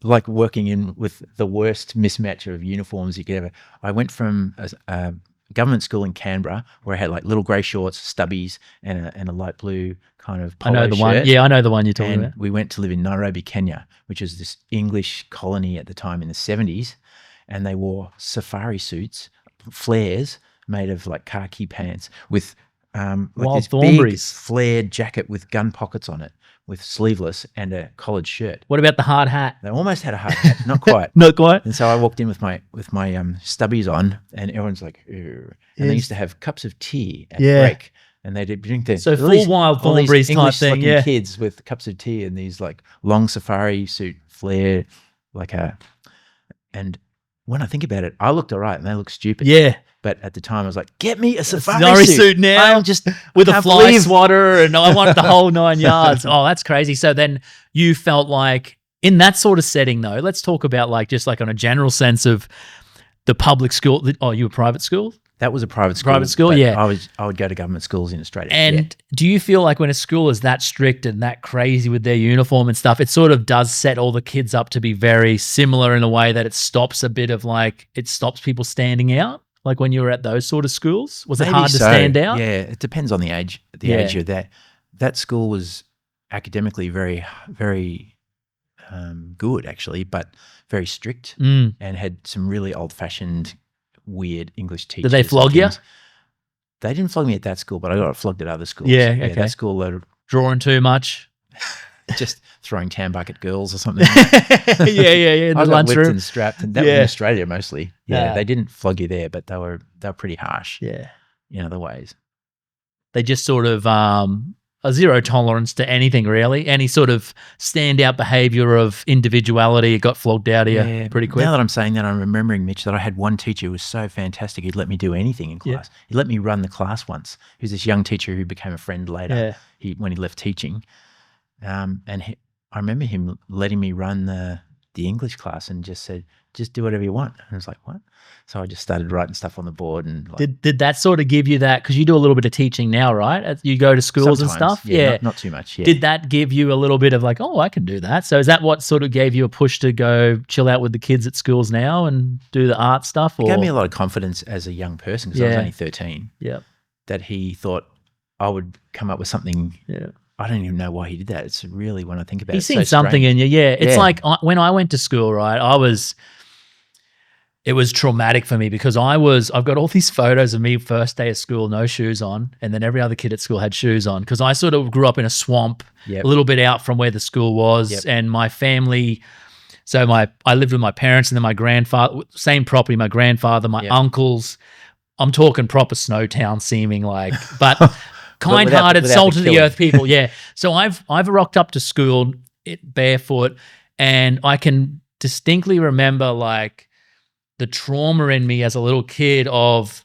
like working with the worst mismatch of uniforms you could ever. I went from a government school in Canberra where I had like little grey shorts, stubbies, and a light blue kind of polo I know the shirt. one. Yeah, I know the one you're talking about. We went to live in Nairobi, Kenya, which was this English colony at the time in the 70s. And they wore safari suits, flares made of like khaki pants with like this big flared jacket with gun pockets on it, with sleeveless and a collared shirt. What about the hard hat? They almost had a hard hat, not quite. Not quite. And so I walked in with my stubbies on, and everyone's like, "Ew." And they used to have cups of tea at break, and they'd drink their full Wild Thornberrys type thing. Yeah, kids with cups of tea and these like long safari suit flare, and when I think about it, I looked all right and they looked stupid. Yeah. But at the time, I was like, get me a safari suit now. I'm just with a fly swatter and I want the whole 9 yards. Oh, that's crazy. So then you felt like in that sort of setting though, let's talk about like just like on a general sense of the public school. Oh, you were private school? That was a private school. Private school, yeah. I would go to government schools in Australia. And do you feel like when a school is that strict and that crazy with their uniform and stuff, it sort of does set all the kids up to be very similar in a way that it stops a bit of like, it stops people standing out? Like when you were at those sort of schools? Was it hard to stand out? Yeah, it depends on the age. Age you're that. That school was academically very, very good actually, but very strict and had some really old-fashioned weird English teachers. Did they flog you? They didn't flog me at that school, but I got flogged at other schools. Yeah, okay. That school drawing too much. Just throwing tambuck at girls or something. Yeah. I got whipped and strapped, and that was in Australia mostly. Yeah, they didn't flog you there, but they were pretty harsh. Yeah, in other ways. They just sort of a zero tolerance to anything really. Any sort of standout behaviour of individuality, it got flogged out of you pretty quick. Now that I'm saying that, I'm remembering, Mitch, that I had one teacher who was so fantastic. He'd let me do anything in class. He let me run the class once. He was this young teacher who became a friend later. When he left teaching. I remember him letting me run the English class and just said, just do whatever you want. And I was like, what? So I just started writing stuff on the board. And like, did that sort of give you that? Because you do a little bit of teaching now, right? You go to schools and stuff. Yeah, not too much. Yeah. Did that give you a little bit of like, oh, I can do that? So is that what sort of gave you a push to go chill out with the kids at schools now and do the art stuff? Or? It gave me a lot of confidence as a young person because I was only 13. Yeah. That he thought I would come up with something. Yeah. I don't even know why he did that. It's really, when I think about it, he's seen something in you. Yeah. It's like when I went to school, right, it was traumatic for me because I've got all these photos of me first day of school, no shoes on, and then every other kid at school had shoes on because I sort of grew up in a swamp, a little bit out from where the school was, and my family. So I lived with my parents and then my grandfather, same property, my grandfather, my uncles. I'm talking proper snow town seeming like, but kind-hearted, salt of the earth people. Yeah. So I've rocked up to school barefoot, and I can distinctly remember like the trauma in me as a little kid of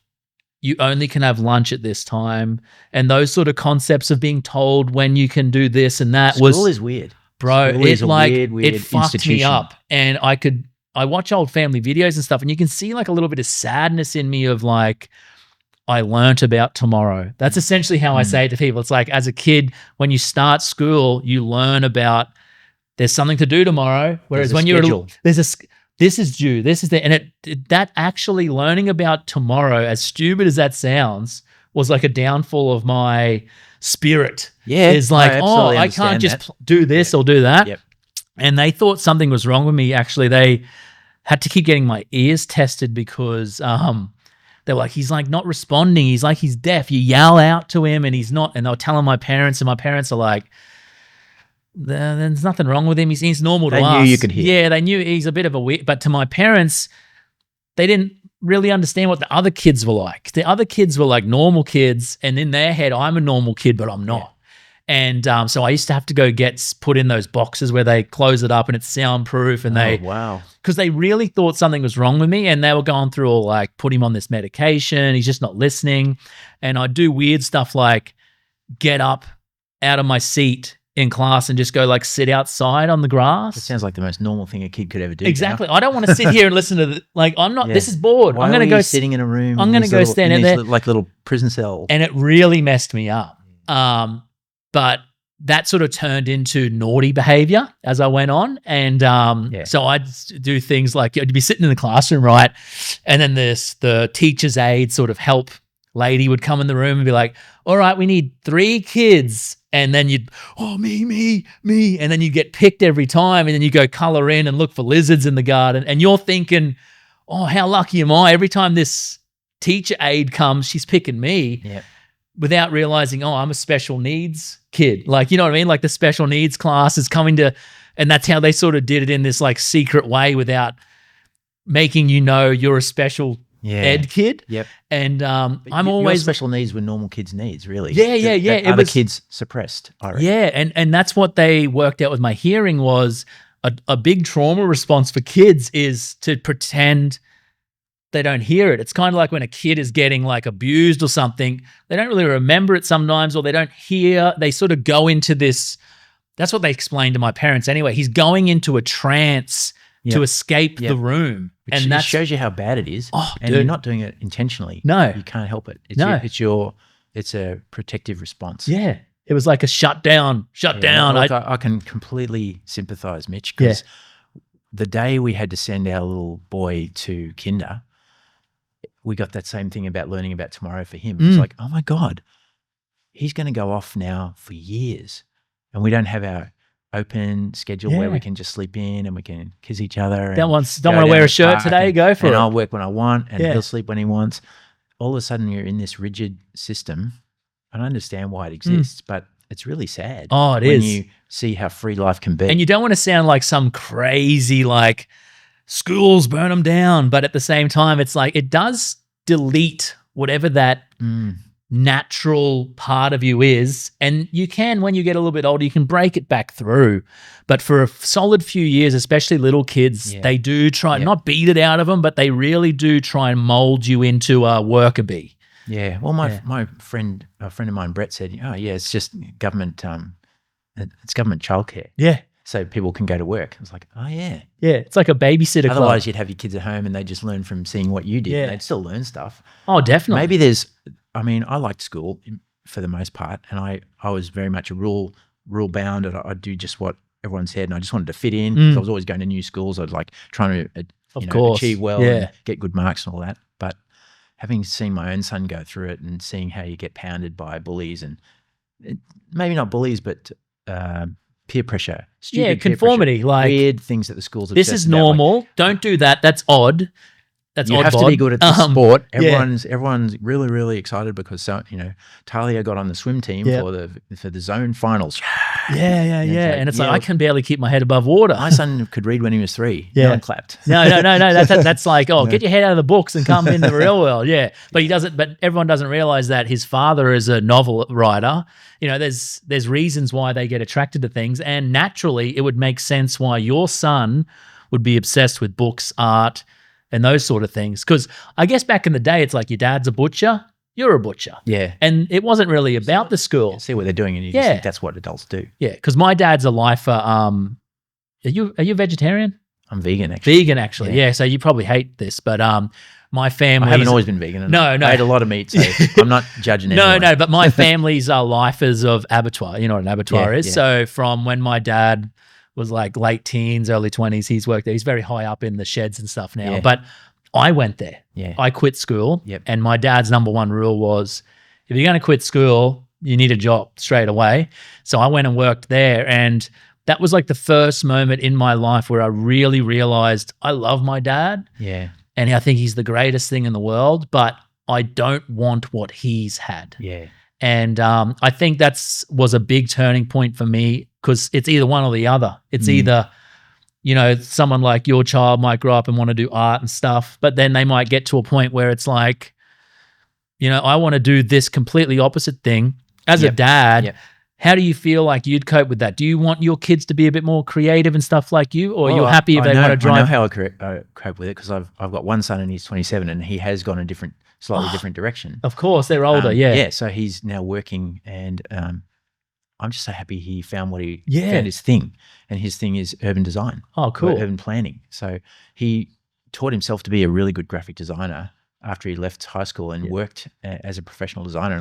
you only can have lunch at this time, and those sort of concepts of being told when you can do this and that. School is weird. Bro, School is a weird it fucked me up. And I watch old family videos and stuff, and you can see like a little bit of sadness in me of like, I learnt about tomorrow. That's essentially how I say it to people. It's like as a kid, when you start school, you learn about there's something to do tomorrow. Whereas when this is due, this is the, and that actually learning about tomorrow, as stupid as that sounds, was like a downfall of my spirit. Yeah. It's like, I can't just do this or do that. Yep. And they thought something was wrong with me. Actually, they had to keep getting my ears tested because they're like, he's like not responding. He's like, he's deaf. You yell out to him and he's not. And they'll tell my parents, and my parents are like, there's nothing wrong with him. He seems normal to us. They knew you could hear. Yeah, they knew he's a bit of a weird. But to my parents, they didn't really understand what the other kids were like. The other kids were like normal kids, and in their head, I'm a normal kid, but I'm not. Yeah. And so I used to have to go get put in those boxes where they close it up and it's soundproof, and because they really thought something was wrong with me, and they were going through all like, put him on this medication, he's just not listening. And I'd do weird stuff like get up out of my seat in class and just go like sit outside on the grass. It sounds like the most normal thing a kid could ever do. Exactly. I don't want to sit here and listen to I'm not, this is bored. Why I'm going to go sitting in a room. I'm going to go stand in there. Like little prison cell. And it really messed me up. But that sort of turned into naughty behavior as I went on. And so I'd do things like you'd be sitting in the classroom, right? And then the teacher's aide sort of help lady would come in the room and be like, all right, we need 3 kids. And then you'd, me. And then you'd get picked every time. And then you go color in and look for lizards in the garden. And you're thinking, oh, how lucky am I? Every time this teacher aide comes, she's picking me. Yep. Without realizing, I'm a special needs kid. Like, you know what I mean? Like the special needs class is coming to, and that's how they sort of did it in this like secret way without making you're a special ed kid. Yep. And I'm your always special needs were normal kids' needs, really. Yeah. Other kids suppressed, I reckon. Yeah, and that's what they worked out with my hearing was a big trauma response for kids is to pretend they don't hear it. It's kind of like when a kid is getting like abused or something, they don't really remember it sometimes, or they don't hear, they sort of go into this, that's what they explained to my parents anyway. He's going into a trance to escape the room. Which and that shows you how bad it is. And you're not doing it intentionally. No. You can't help it. It's a protective response. Yeah. It was like a shut down. Look, I can completely sympathize, Mitch, because the day we had to send our little boy to kinder, we got that same thing about learning about tomorrow for him. It's like, oh my God, he's going to go off now for years. And we don't have our open schedule where we can just sleep in and we can kiss each other. Don't want to wear a shirt today, go for it. And I'll work when I want and he'll sleep when he wants. All of a sudden you're in this rigid system. I don't understand why it exists, but it's really sad. Oh, it is. When you see how free life can be. And you don't want to sound like some crazy like schools burn them down, but at the same time it's like it does delete whatever that natural part of you is, and you can, when you get a little bit older, you can break it back through. But for a solid few years, especially little kids, they do try not beat it out of them, but they really do try and mold you into a worker bee. Yeah. Well, my friend, a friend of mine, Brett, said, "Oh yeah, it's just government. It's government childcare. Yeah. So people can go to work." I was like, "Oh yeah, yeah. It's like a babysitter club. Otherwise, you'd have your kids at home and they just learn from seeing what you did. Yeah. And they'd still learn stuff. Oh, definitely. Maybe I liked school for the most part, and I was very much a rule bound, and I'd do just what everyone said, and I just wanted to fit in. So I was always going to new schools. I'd like trying to achieve well and get good marks and all that. But having seen my own son go through it and seeing how you get pounded by bullies and maybe not bullies, but peer pressure, conformity, pressure, like weird things that the schools have this is normal. Don't do that. That's odd. That's you Oddbodz. have to be good at the sport. Yeah. Everyone's really, really excited because Talia got on the swim team for the zone finals. Yeah. And it's like I can barely keep my head above water. My son could read when he was 3. Yeah. No one clapped. No. That's like, get your head out of the books and come in the real world. Yeah. But he doesn't. But everyone doesn't realize that his father is a novel writer. There's reasons why they get attracted to things, and naturally, it would make sense why your son would be obsessed with books, art, and those sort of things. Because I guess back in the day, it's like your dad's a butcher, you're a butcher. Yeah. And it wasn't really about the school. See what they're doing, and you just think that's what adults do. Yeah, because my dad's a lifer. Are you a vegetarian? I'm vegan, actually. Yeah. So you probably hate this, but my family. I haven't always been vegan. No. I ate a lot of meat, so I'm not judging anyone. No, but my family's are lifers of abattoir. You know what an abattoir is? Yeah. So from when my dad was like late teens, early 20s, he's worked there. He's very high up in the sheds and stuff now. Yeah. But I went there. Yeah. I quit school. Yep. And my dad's number one rule was, if you're going to quit school, you need a job straight away. So I went and worked there. And that was like the first moment in my life where I really realized I love my dad. Yeah. And I think he's the greatest thing in the world, but I don't want what he's had. Yeah. And I think was a big turning point for me, because it's either one or the other. It's either, someone like your child might grow up and want to do art and stuff, but then they might get to a point where it's like, I want to do this completely opposite thing. As a dad, how do you feel like you'd cope with that? Do you want your kids to be a bit more creative and stuff like you, or you're happy if they want to drive? I know how I cope with it, because I've got one son and he's 27, and he has gone a slightly different direction. Of course, they're older, Yeah, so he's now working, and I'm just so happy he found found his thing, and his thing is urban design. Oh, cool. Urban planning. So he taught himself to be a really good graphic designer after he left high school and worked as a professional designer.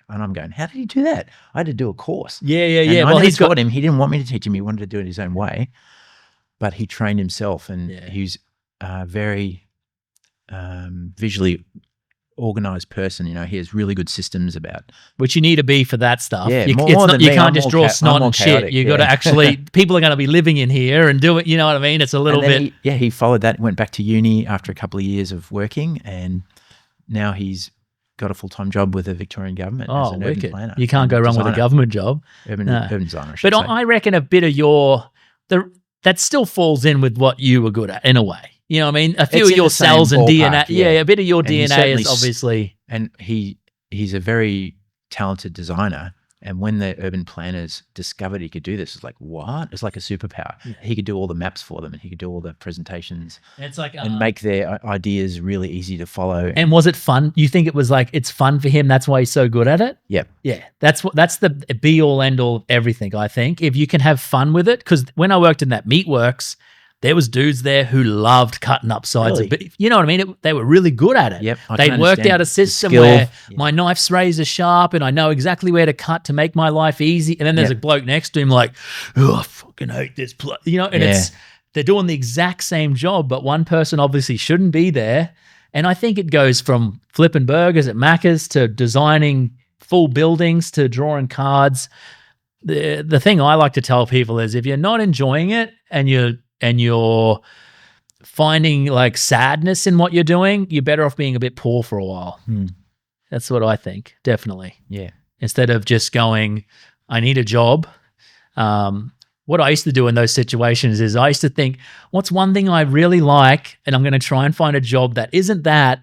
And I'm going, how did he do that? I had to do a course. Yeah. Well, he's taught him. He didn't want me to teach him. He wanted to do it his own way, but he trained himself, and he's very visually organized person. He has really good systems about, which you need to be for that stuff. Yeah, you can't just draw snot and shit. You got to actually, people are going to be living in here and do it. You know what I mean? It's a little bit. He followed that, went back to uni after a couple of years of working, and now he's got a full-time job with the Victorian government as an urban planner. You can't go wrong with a government job. Urban designer, but I reckon a bit of that still falls in with what you were good at in a way. You know what I mean? A few of your cells and DNA. Yeah, a bit of your DNA is obviously. And he's a very talented designer. And when the urban planners discovered he could do this, it's like, what? It's like a superpower. Yeah. He could do all the maps for them, and he could do all the presentations. It's like, and make their ideas really easy to follow. And was it fun? You think it was like, it's fun for him, that's why he's so good at it? Yep. Yeah. That's the be all end all of everything, I think. If you can have fun with it, because when I worked in that meatworks, there was dudes there who loved cutting up sides of beef. You know what I mean? They were really good at it. Yep, They'd worked out a system where my knife's razor sharp and I know exactly where to cut to make my life easy. And then there's a bloke next to him like, I fucking hate this place. And they're doing the exact same job, but one person obviously shouldn't be there. And I think it goes from flipping burgers at Macca's to designing full buildings to drawing cards. The thing I like to tell people is, if you're not enjoying it and you're finding like sadness in what you're doing, you're better off being a bit poor for a while. That's what I think, definitely. Yeah. Instead of just going, I need a job. What I used to do in those situations is I used to think, what's one thing I really like, and I'm going to try and find a job that isn't that,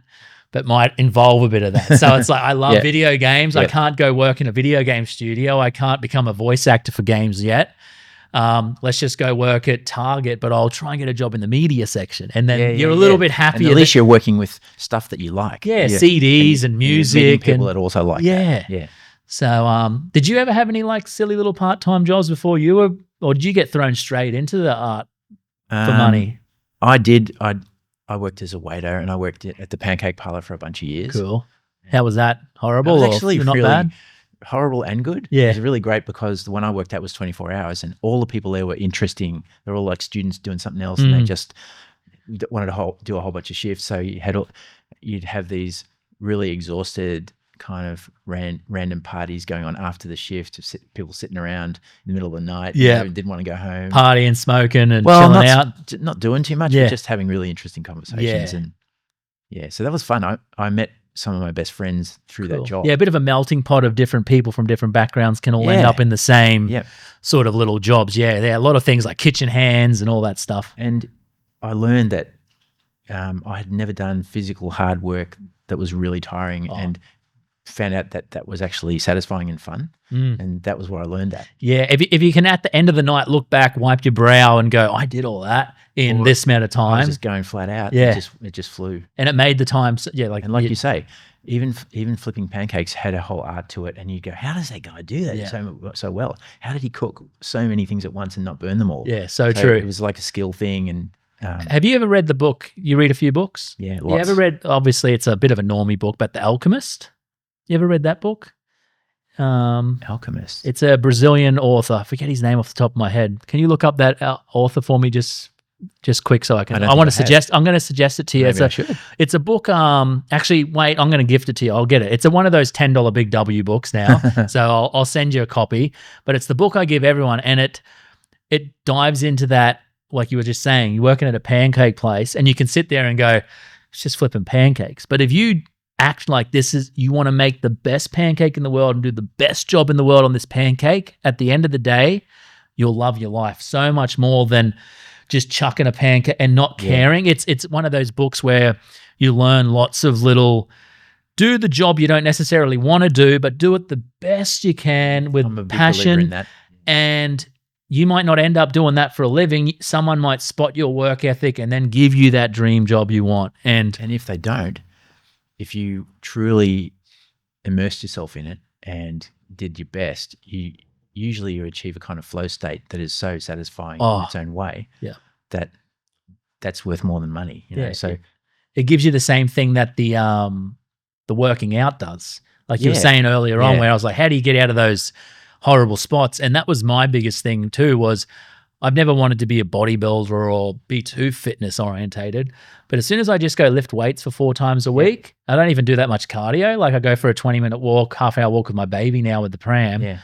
but might involve a bit of that. So it's like, I love video games. I can't go work in a video game studio. I can't become a voice actor for games yet. Let's just go work at Target, but I'll try and get a job in the media section. And then you're a little bit happier. And at least you're working with stuff that you like. Yeah, CDs and music. And people that also like that. Yeah. So did you ever have any like silly little part-time jobs before you were, or did you get thrown straight into the art for money? I did. I worked as a waiter, and I worked at the Pancake Parlor for a bunch of years. Cool. How was that? Horrible? It was actually not really bad? Horrible and good. Yeah. It was really great because the one I worked at was 24 hours, and all the people there were interesting. They're all like students doing something else, and they just wanted to do a whole bunch of shifts. So you'd have these really exhausted kind of random parties going on after the shift, people sitting around in the middle of the night. Didn't want to go home. Partying, smoking and chilling out. Not doing too much, but just having really interesting conversations. And Yeah, so that was fun. I met some of my best friends through that job. Yeah, a bit of a melting pot of different people from different backgrounds can all end up in the same sort of little jobs. Yeah, there are a lot of things like kitchen hands and all that stuff. And I learned that I had never done physical hard work that was really tiring, and found out that that was actually satisfying and fun. And that was where I learned that. Yeah, if you can at the end of the night look back, wipe your brow and go, I did all that in this amount of time. I was just going flat out. Yeah. It just flew. And it made the time, like you say, even flipping pancakes had a whole art to it, and you go, how does that guy do that so well? How did he cook so many things at once and not burn them all? Yeah, so true. It was like a skill thing. And have you ever read the book? You read a few books? Yeah, lots. You ever read, obviously it's a bit of a normie book, but The Alchemist? You ever read that book? Alchemist. It's a Brazilian author. I forget his name off the top of my head. Can you look up that author for me just quick so I can? I'm going to suggest it to you. Maybe I should. It's a book. Actually, wait, I'm going to gift it to you. I'll get it. It's one of those $10 Big W books now. So I'll send you a copy. But it's the book I give everyone, and it dives into that, like you were just saying. You're working at a pancake place, and you can sit there and go, it's just flipping pancakes. But if you act like you want to make the best pancake in the world and do the best job in the world on this pancake, at the end of the day, you'll love your life so much more than just chucking a pancake and not caring. It's one of those books where you learn lots of little, do the job you don't necessarily want to do, but do it the best you can with I'm a big passion. believer in that. And you might not end up doing that for a living. Someone might spot your work ethic and then give you that dream job you want. And if they don't, if you truly immersed yourself in it and did your best, you achieve a kind of flow state that is so satisfying in its own way. Yeah, that's worth more than money. You know? So it gives you the same thing that the working out does. Like you were saying earlier on, where I was like, how do you get out of those horrible spots? And that was my biggest thing too. Was I've never wanted to be a bodybuilder or be too fitness orientated. But as soon as I just go lift weights for 4 times a week, I don't even do that much cardio. Like I go for a 20-minute walk, half-hour walk with my baby now with the pram. Yeah.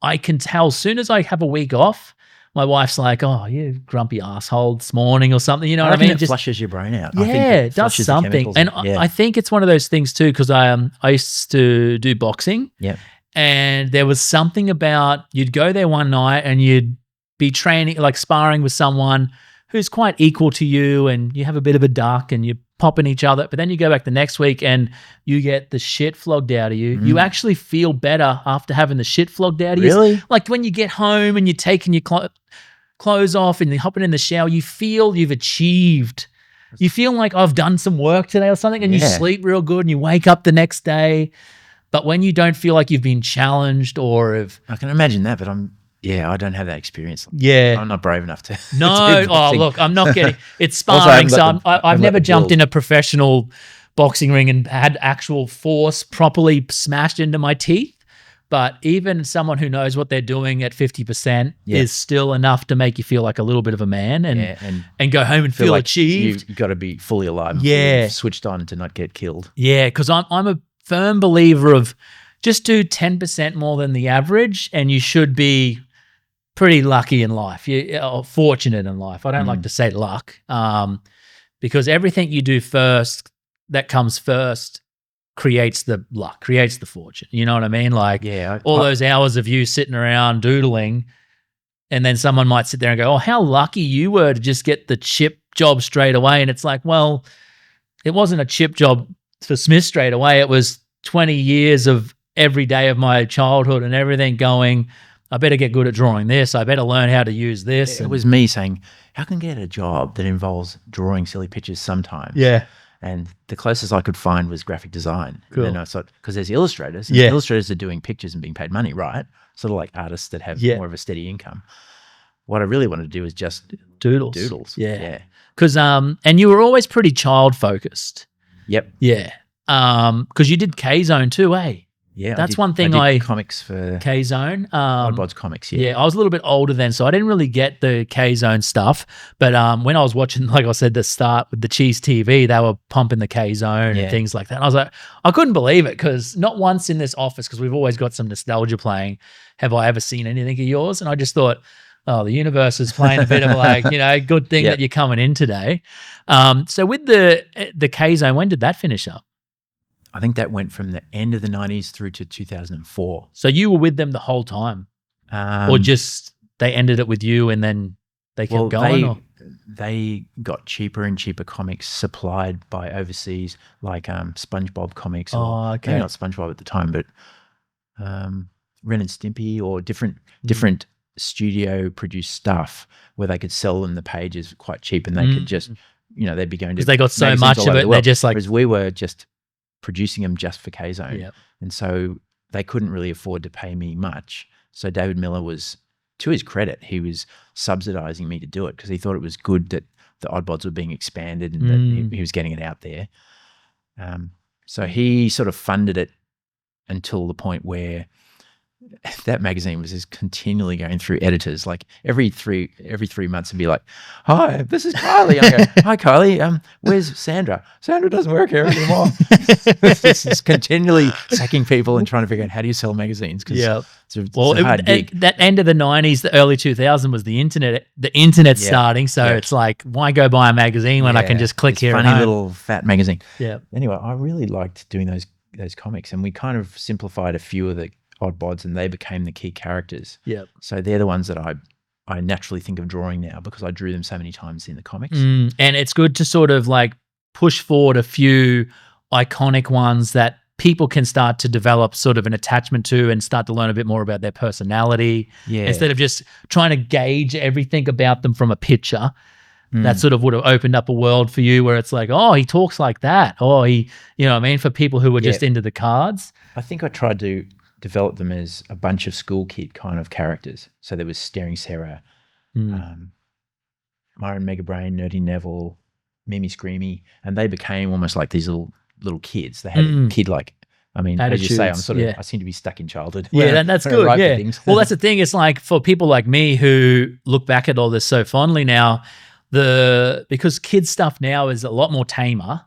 I can tell as soon as I have a week off, my wife's like, oh, you grumpy asshole this morning or something. You know what I mean? It flushes your brain out. Yeah, I think it does something. And I think it's one of those things too, because I used to do boxing. Yeah. And there was something about, you'd go there one night and you'd be training, like sparring with someone who's quite equal to you, and you have a bit of a duck and you're popping each other, but then you go back the next week and you get the shit flogged out of you. You actually feel better after having the shit flogged out of you. Really? Like when you get home and you're taking your clothes off and you're hopping in the shower, you feel you've achieved. You feel like I've done some work today or something, and you sleep real good and you wake up the next day. But when you don't feel like you've been challenged or if... I can imagine that, but I don't have that experience. Yeah. I'm not brave enough to. No. Look, I'm not getting, it's sparring. So I've never jumped in a professional boxing ring and had actual force properly smashed into my teeth. But even someone who knows what they're doing at 50% is still enough to make you feel like a little bit of a man and go home and feel like achieved. You've got to be fully alive. Fully switched on to not get killed. Yeah. Because I'm a firm believer of just do 10% more than the average and you should be pretty lucky in life. You're fortunate in life. I don't like to say luck because everything you do first, that comes first, creates the luck, creates the fortune. You know what I mean? Like those hours of you sitting around doodling, and then someone might sit there and go, oh, how lucky you were to just get the chip job straight away. And it's like, well, it wasn't a chip job for Smith straight away. It was 20 years of every day of my childhood and everything going, I better get good at drawing this. I better learn how to use this. It was me saying, how can I get a job that involves drawing silly pictures sometimes? Yeah. And the closest I could find was graphic design. Cool. And then I thought, because there's illustrators. And illustrators are doing pictures and being paid money, right? Sort of like artists that have more of a steady income. What I really wanted to do is just doodles. Yeah. Because and you were always pretty child focused. Yep. Yeah. Because you did K-Zone too, eh? Yeah, that's one thing. I did comics for K-Zone. Oddbodz comics. Yeah, I was a little bit older then, so I didn't really get the K-Zone stuff. But when I was watching, like I said, the start with the Cheese TV, they were pumping the K-Zone and things like that. And I was like, I couldn't believe it because not once in this office, because we've always got some nostalgia playing, have I ever seen anything of yours. And I just thought, oh, the universe is playing a bit of like, good thing that you're coming in today. So with the K-Zone, when did that finish up? I think that went from the end of the 90s through to 2004. So you were with them the whole time? Or just they ended it with you and then they kept going? They got cheaper and cheaper comics supplied by overseas, like SpongeBob comics. Maybe not SpongeBob at the time, but Ren and Stimpy, or different studio-produced stuff where they could sell them the pages quite cheap, and they could just, they'd be going to, because they got so much of it, they're just like, whereas we were just producing them just for K-Zone. Yep. And so they couldn't really afford to pay me much. So David Miller was, to his credit, he was subsidizing me to do it because he thought it was good that the Oddbodz were being expanded and that he was getting it out there. So he sort of funded it until the point where that magazine was just continually going through editors. Like every three months it'd be like, "Hi, this is Kylie." I go, "Hi, Kylie. Where's Sandra? Sandra doesn't work here anymore." It's just continually sacking people and trying to figure out how do you sell magazines. It's a hard gig. That end of the 90s, the early 2000s was the internet starting. So it's like, why go buy a magazine when I can just click here? Funny little fat magazine. Yeah. Anyway, I really liked doing those comics, and we kind of simplified a few of the Oddbodz, and they became the key characters. Yeah. So they're the ones that I naturally think of drawing now because I drew them so many times in the comics. And it's good to sort of like push forward a few iconic ones that people can start to develop sort of an attachment to and start to learn a bit more about their personality. Yeah. Instead of just trying to gauge everything about them from a picture. That sort of would have opened up a world for you where it's like, oh, he talks like that. Oh, he, for people who were just into the cards. I think I tried to develop them as a bunch of school kid kind of characters. So there was Staring Sarah, Myron Megabrain, Nerdy Neville, Mimi Screamy, and they became almost like these little kids. They had a kid-like, as you say, I seem to be stuck in childhood. Yeah, that's good. Yeah. Well, that's the thing. It's like for people like me who look back at all this so fondly now, because kids stuff now is a lot more tamer.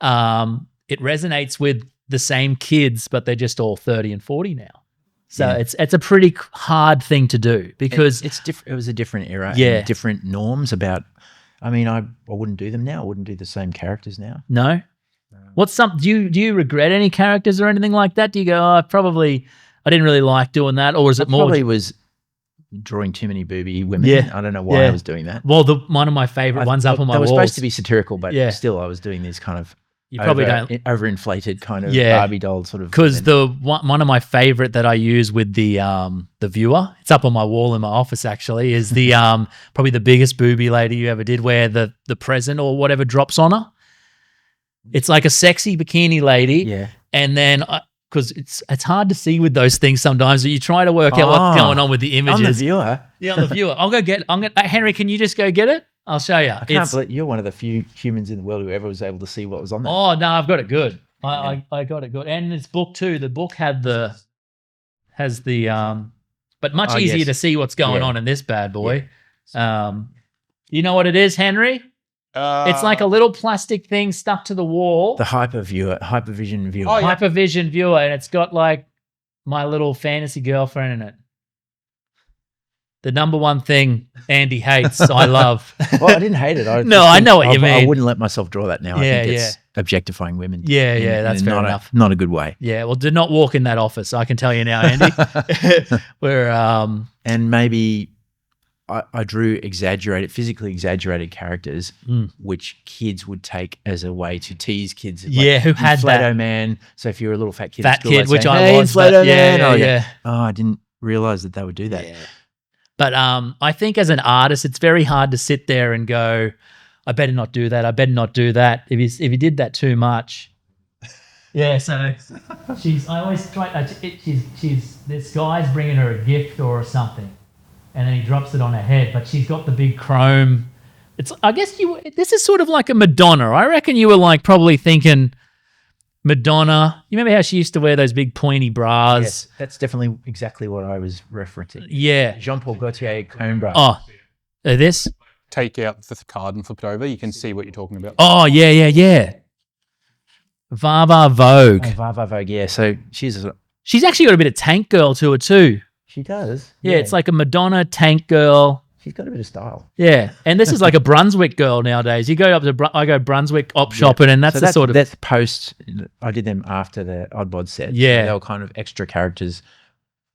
It resonates with the same kids, but they're just all 30 and 40 now. So it's a pretty hard thing to do because it's different. It was a different era, and different norms about. I wouldn't do them now. I wouldn't do the same characters now. No. Do you regret any characters or anything like that? Do you go, I didn't really like doing that, or is it more? Probably was drawing too many booby women. Yeah. I don't know why I was doing that. Well, one of my favorite ones up on my walls. They were supposed to be satirical, but still I was doing these kind of you probably don't overinflated kind of Barbie doll sort of. Because one of my favorite that I use with the viewer, it's up on my wall in my office actually, is the probably the biggest booby lady you ever did, where the present or whatever drops on her. It's like a sexy bikini lady, and then because it's hard to see with those things sometimes. So you try to work out what's going on with the images. I'm the viewer. Yeah, I'm the viewer. I'll go get. Henry, can you just go get it? I'll show you. I can't believe you're one of the few humans in the world who ever was able to see what was on there. Oh no, I've got it good. I got it good, and this book too. The book has the but much easier to see what's going on in this bad boy. Yeah. You know what it is, Henry? It's like a little plastic thing stuck to the wall. The Hypervision viewer. Oh, yeah. Hypervision viewer, and it's got like my little fantasy girlfriend in it. The number one thing Andy hates, I love. Well, I didn't hate it. I know what you mean. I wouldn't let myff draw that now. I think it's objectifying women. Yeah, that's fair enough. Not a good way. Yeah, well, do not walk in that office. I can tell you now, Andy. And maybe I drew physically exaggerated characters, which kids would take as a way to tease kids. Yeah, who had that? Inflato Man. So if you're a little fat kid, which I was. Inflato Man. Yeah. Oh, I didn't realize that they would do that. Yeah. But I think as an artist, it's very hard to sit there and go, I better not do that. I better not do that. If you did that too much. Yeah, so I always try, this guy's bringing her a gift or something, and then he drops it on her head, but she's got the big chrome. I guess this is sort of like a Madonna. I reckon you were like probably thinking Madonna. You remember how she used to wear those big pointy bras? Yes, that's definitely exactly what I was referencing. Yeah. Jean-Paul Gaultier cone bra. Oh, this? Take out the card and flip it over. You can see what you're talking about. Oh, yeah. Vava Vogue. Oh, Vava Vogue, yeah. So she's actually got a bit of Tank Girl to her too. She does. Yeah, it's like a Madonna tank girl. She's got a bit of style. Yeah, and this is like a Brunswick girl nowadays. You go up to I go Brunswick op shopping, and that's So the sort of that's post. I did them after the Oddbodz set. Yeah. So they were kind of extra characters,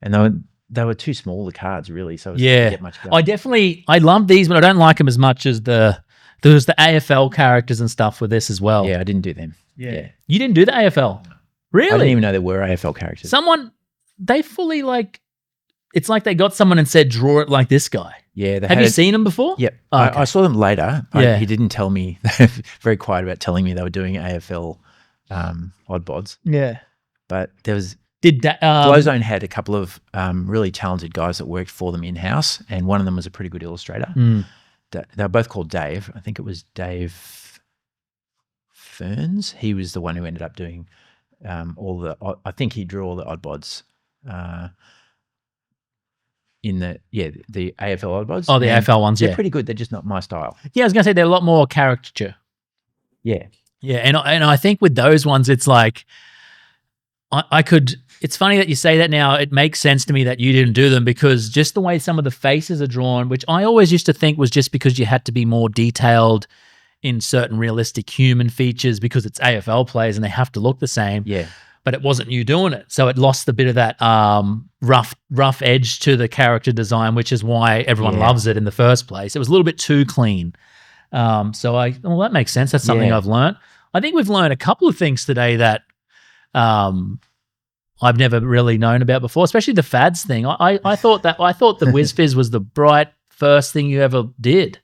and they were too small, the cards, really. So it was yeah. didn't get much going. I love these, but I don't like them as much as there was the AFL characters and stuff with this as well. Yeah, I didn't do them. Yeah. You didn't do the AFL, really? I didn't even know there were AFL characters. They fully like. It's like they got someone and said, "Draw it like this guy." Yeah, Have you seen them before? Yep, Oh, okay. I saw them later. Yeah. He didn't tell me. Very quiet about telling me they were doing AFL Oddbodz. Yeah. But there was Did that? Flowzone had a couple of really talented guys that worked for them in house, and one of them was a pretty good illustrator. They were both called Dave. I think it was Dave Ferns. He was the one who ended up doing all the. I think he drew all the Oddbodz. In the AFL Oddbodz. Oh, the AFL ones, they're yeah. pretty good. They're just not my style. Yeah, I was gonna say they're a lot more caricature. Yeah. Yeah, and I think with those ones, it's like I could. It's funny that you say that now. It makes sense to me that you didn't do them because just the way some of the faces are drawn, which I always used to think was just because you had to be more detailed in certain realistic human features because it's AFL players and they have to look the same. Yeah. But it wasn't you doing it. So it lost a bit of that rough edge to the character design, which is why everyone loves it in the first place. It was a little bit too clean. Well, that makes sense. That's something I've learned. I think we've learned a couple of things today that I've never really known about before, especially the fads thing. I thought the Wiz Fizz was the bright first thing you ever did.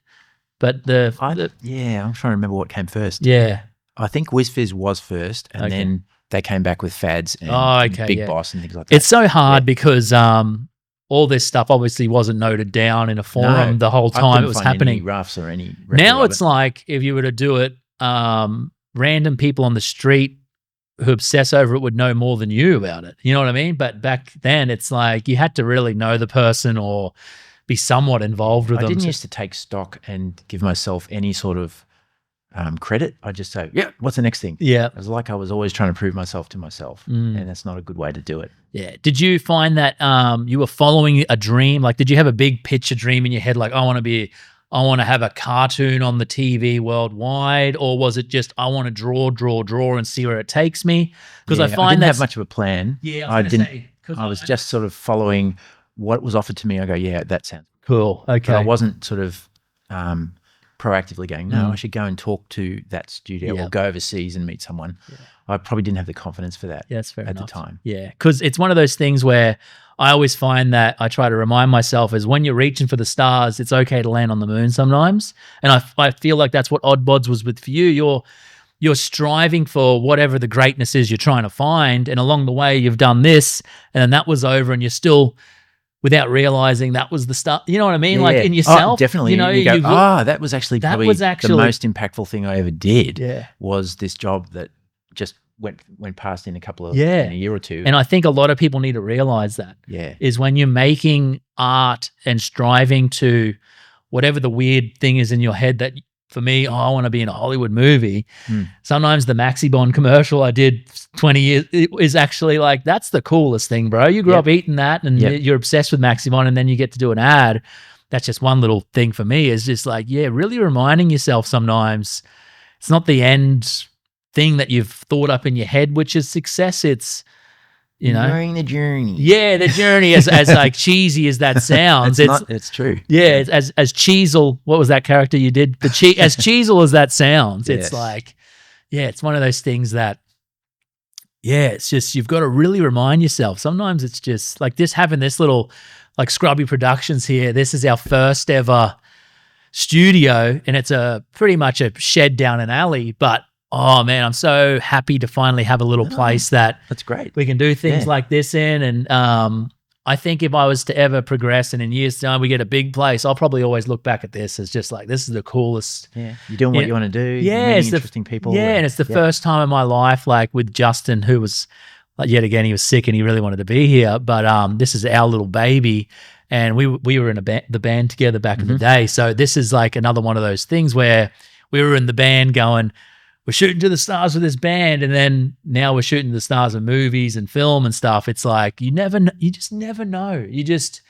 But I'm trying to remember what came first. Yeah. I think Wiz Fizz was first, and then they came back with fads and Big Boss and things like that. It's so hard because all this stuff obviously wasn't noted down in a forum the whole time it was happening. Any roughs or any now it's like if you were to do it, random people on the street who obsess over it would know more than you about it. You know what I mean? But back then it's like you had to really know the person or be somewhat involved with them. I didn't used to take stock and give myself any sort of credit. I just say, what's the next thing? Yeah. It was like I was always trying to prove myself to myself, and that's not a good way to do it. Yeah. Did you find that you were following a dream? Like, did you have a big picture dream in your head? Like, I want to have a cartoon on the TV worldwide, or was it just I want to draw and see where it takes me? Because I didn't have much of a plan. Yeah, I didn't. I was just sort of following what was offered to me. I go, yeah, that sounds cool. Okay. But I wasn't sort of proactively going, no, I should go and talk to that studio or go overseas and meet someone. Yeah. I probably didn't have the confidence for that that's fair at enough. the time. Yeah, because it's one of those things where I always find that I try to remind myself is when you're reaching for the stars, it's okay to land on the moon sometimes. And I feel like that's what Oddbodz was with for you. You're striving for whatever the greatness is you're trying to find. And along the way, you've done this and then that was over and you're still – without realizing that was the stuff, you know what I mean? Like in yourself, definitely. You know, you go, that was actually the most impactful thing I ever did. Yeah. Was this job that just went past in in a year or two. And I think a lot of people need to realize that. Yeah. Is when you're making art and striving to whatever the weird thing is in your head that. For me, I want to be in a Hollywood movie. Sometimes the Maxi Bond commercial I did 20 years is actually like, that's the coolest thing, bro. You grew up eating that and you're obsessed with Maxi Bond and then you get to do an ad. That's just one little thing for me is just like, really reminding yourself sometimes it's not the end thing that you've thought up in your head, which is success. It's, during the journey. Yeah, the journey, as like cheesy as that sounds. It's true. Yeah, as Cheezel, what was that character you did? As Cheezel as that sounds, it's like, it's one of those things that, it's just you've got to really remind yourself. Sometimes it's just like this, having this little like Scrubby Productions here. This is our first ever studio, and it's pretty much a shed down an alley, but. Oh man, I'm so happy to finally have a little place that's great. We can do things like this in. And I think if I was to ever progress and in years' time we get a big place, I'll probably always look back at this as just like, this is the coolest. Yeah, you're doing what you want to do. Yeah, it's interesting people. Yeah, and it's the first time in my life, like with Justin, who was, like, yet again, he was sick and he really wanted to be here. But this is our little baby. And we were in the band together back in the day. So this is like another one of those things where we were in the band going, we're shooting to the stars with this band, and then now we're shooting to the stars of movies and film and stuff. It's like you just never know. You just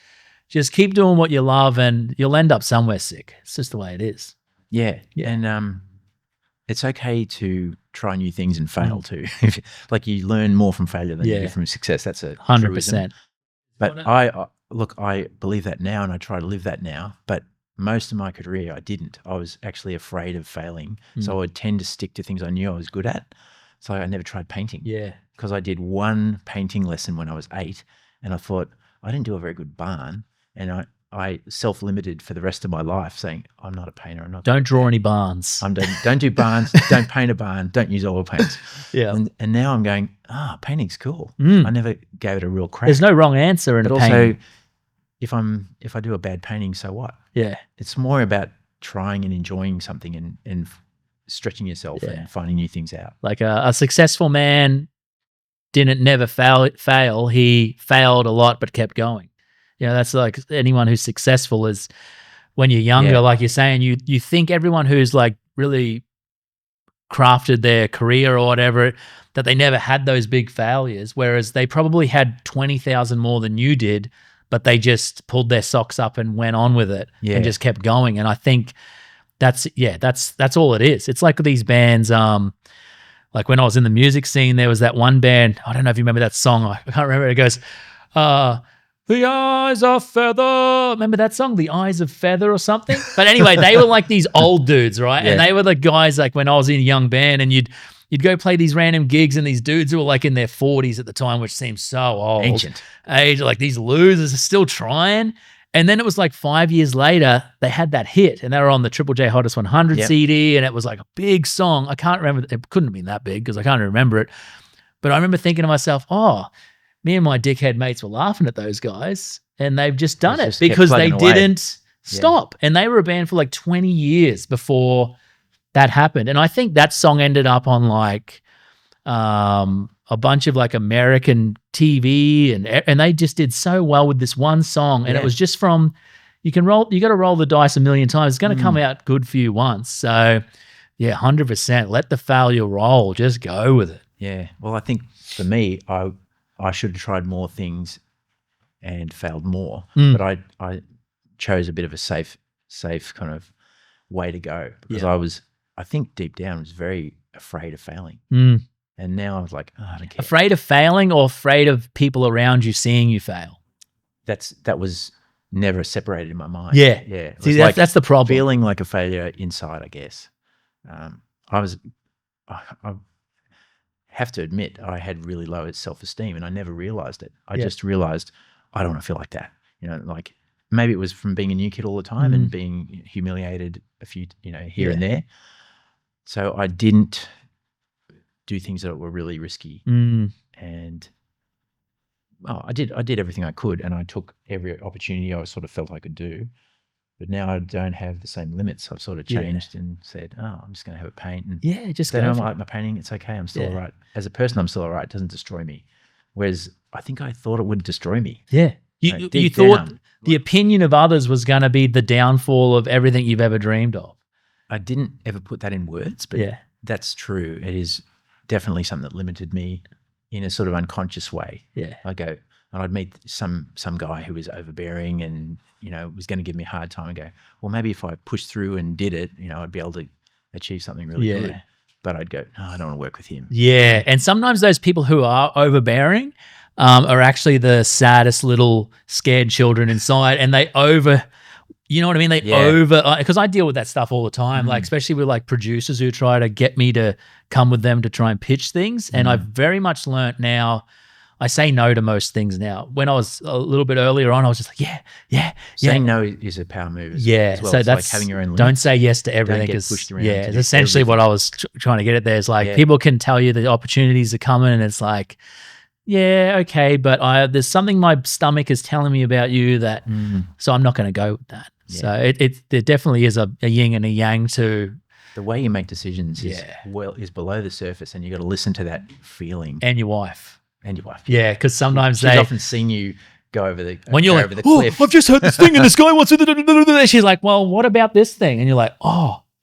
keep doing what you love, and you'll end up somewhere sick. It's just the way it is. Yeah. And it's okay to try new things and fail too. Like you learn more from failure than you do from success. That's a 100%. But I believe that now, and I try to live that now. But most of my career, I didn't. I was actually afraid of failing. So I would tend to stick to things I knew I was good at. So I never tried painting. Yeah. Because I did one painting lesson when I was 8, and I thought, I didn't do a very good barn. And I self-limited for the rest of my life, saying, I'm not a painter. Don't draw any barns. Don't do barns. Don't paint a barn. Don't use oil paints. Yeah. And now I'm going, painting's cool. I never gave it a real crack. There's no wrong answer in a painting. Also, if I do a bad painting, so what? Yeah. It's more about trying and enjoying something and stretching yourself and finding new things out. Like a successful man didn't never fail. He failed a lot but kept going. You know, that's like anyone who's successful is when you're younger, like you're saying, you think everyone who's like really crafted their career or whatever, that they never had those big failures, whereas they probably had 20,000 more than you did, but they just pulled their socks up and went on with it and just kept going. And I think that's all it is. It's like these bands, like when I was in the music scene, there was that one band, I don't know if you remember that song, I can't remember, it goes, The Eyes of Feather. Remember that song, The Eyes of Feather or something? But anyway, they were like these old dudes, right? Yeah. And they were the guys like when I was in a young band, and you'd go play these random gigs, and these dudes who were like in their 40s at the time, which seems so old. Ancient. Age, like these losers are still trying. And then it was like 5 years later, they had that hit, and they were on the Triple J Hottest 100 CD, and it was like a big song. I can't remember. It couldn't have been that big because I can't remember it. But I remember thinking to myself, me and my dickhead mates were laughing at those guys, and they've just done it because they didn't stop. And they were a band for like 20 years before that happened. And I think that song ended up on like a bunch of like American TV, and they just did so well with this one song. And it was just from, you got to roll the dice a million times. It's going to come out good for you once. So yeah, 100%. Let the failure roll. Just go with it. Yeah. Well, I think for me, I should have tried more things and failed more, but I chose a bit of a safe kind of way to go because I think deep down was very afraid of failing. And now I was like, I don't care. Afraid of failing or afraid of people around you seeing you fail? That was never separated in my mind. Yeah. Yeah. See, that's the problem. Feeling like a failure inside, I guess. I have to admit, I had really low self-esteem, and I never realized it. I just realized I don't want to feel like that. You know, like maybe it was from being a new kid all the time and being humiliated a few, here and there. So I didn't do things that were really risky. And I did everything I could, and I took every opportunity I sort of felt I could do. But now I don't have the same limits. I've sort of changed and said, I'm just going to have a paint. And just they don't like my painting. It's okay. I'm still all right. As a person, I'm still all right. It doesn't destroy me. Whereas I think I thought it would destroy me. Yeah. You thought the opinion of others was going to be the downfall of everything you've ever dreamed of. I didn't ever put that in words, but that's true. It is definitely something that limited me in a sort of unconscious way. Yeah. I go, and I'd meet some guy who was overbearing and, was going to give me a hard time, and go, well, maybe if I pushed through and did it, I'd be able to achieve something really good. But I'd go, no, I don't want to work with him. Yeah. And sometimes those people who are overbearing are actually the saddest little scared children inside, and they you know what I mean? They because I deal with that stuff all the time, like especially with like producers who try to get me to come with them to try and pitch things. And I've very much learnt now, I say no to most things now. When I was a little bit earlier on, I was just like, Saying no is a power move as well. So it's that's like having your own limits. Don't say yes to everything. Don't get pushed around. It's essentially what I was trying to get at there. Is like people can tell you the opportunities are coming, and it's like, okay, but there's something my stomach is telling me about you that, so I'm not going to go with that. Yeah. So there definitely is a yin and a yang to the way you make decisions. Is below the surface, and you got to listen to that feeling. And your wife. Yeah, because sometimes she's often seen you go over the when you're over the cliff. I've just heard this thing, and this guy wants to. She's like, well, what about this thing? And you're like,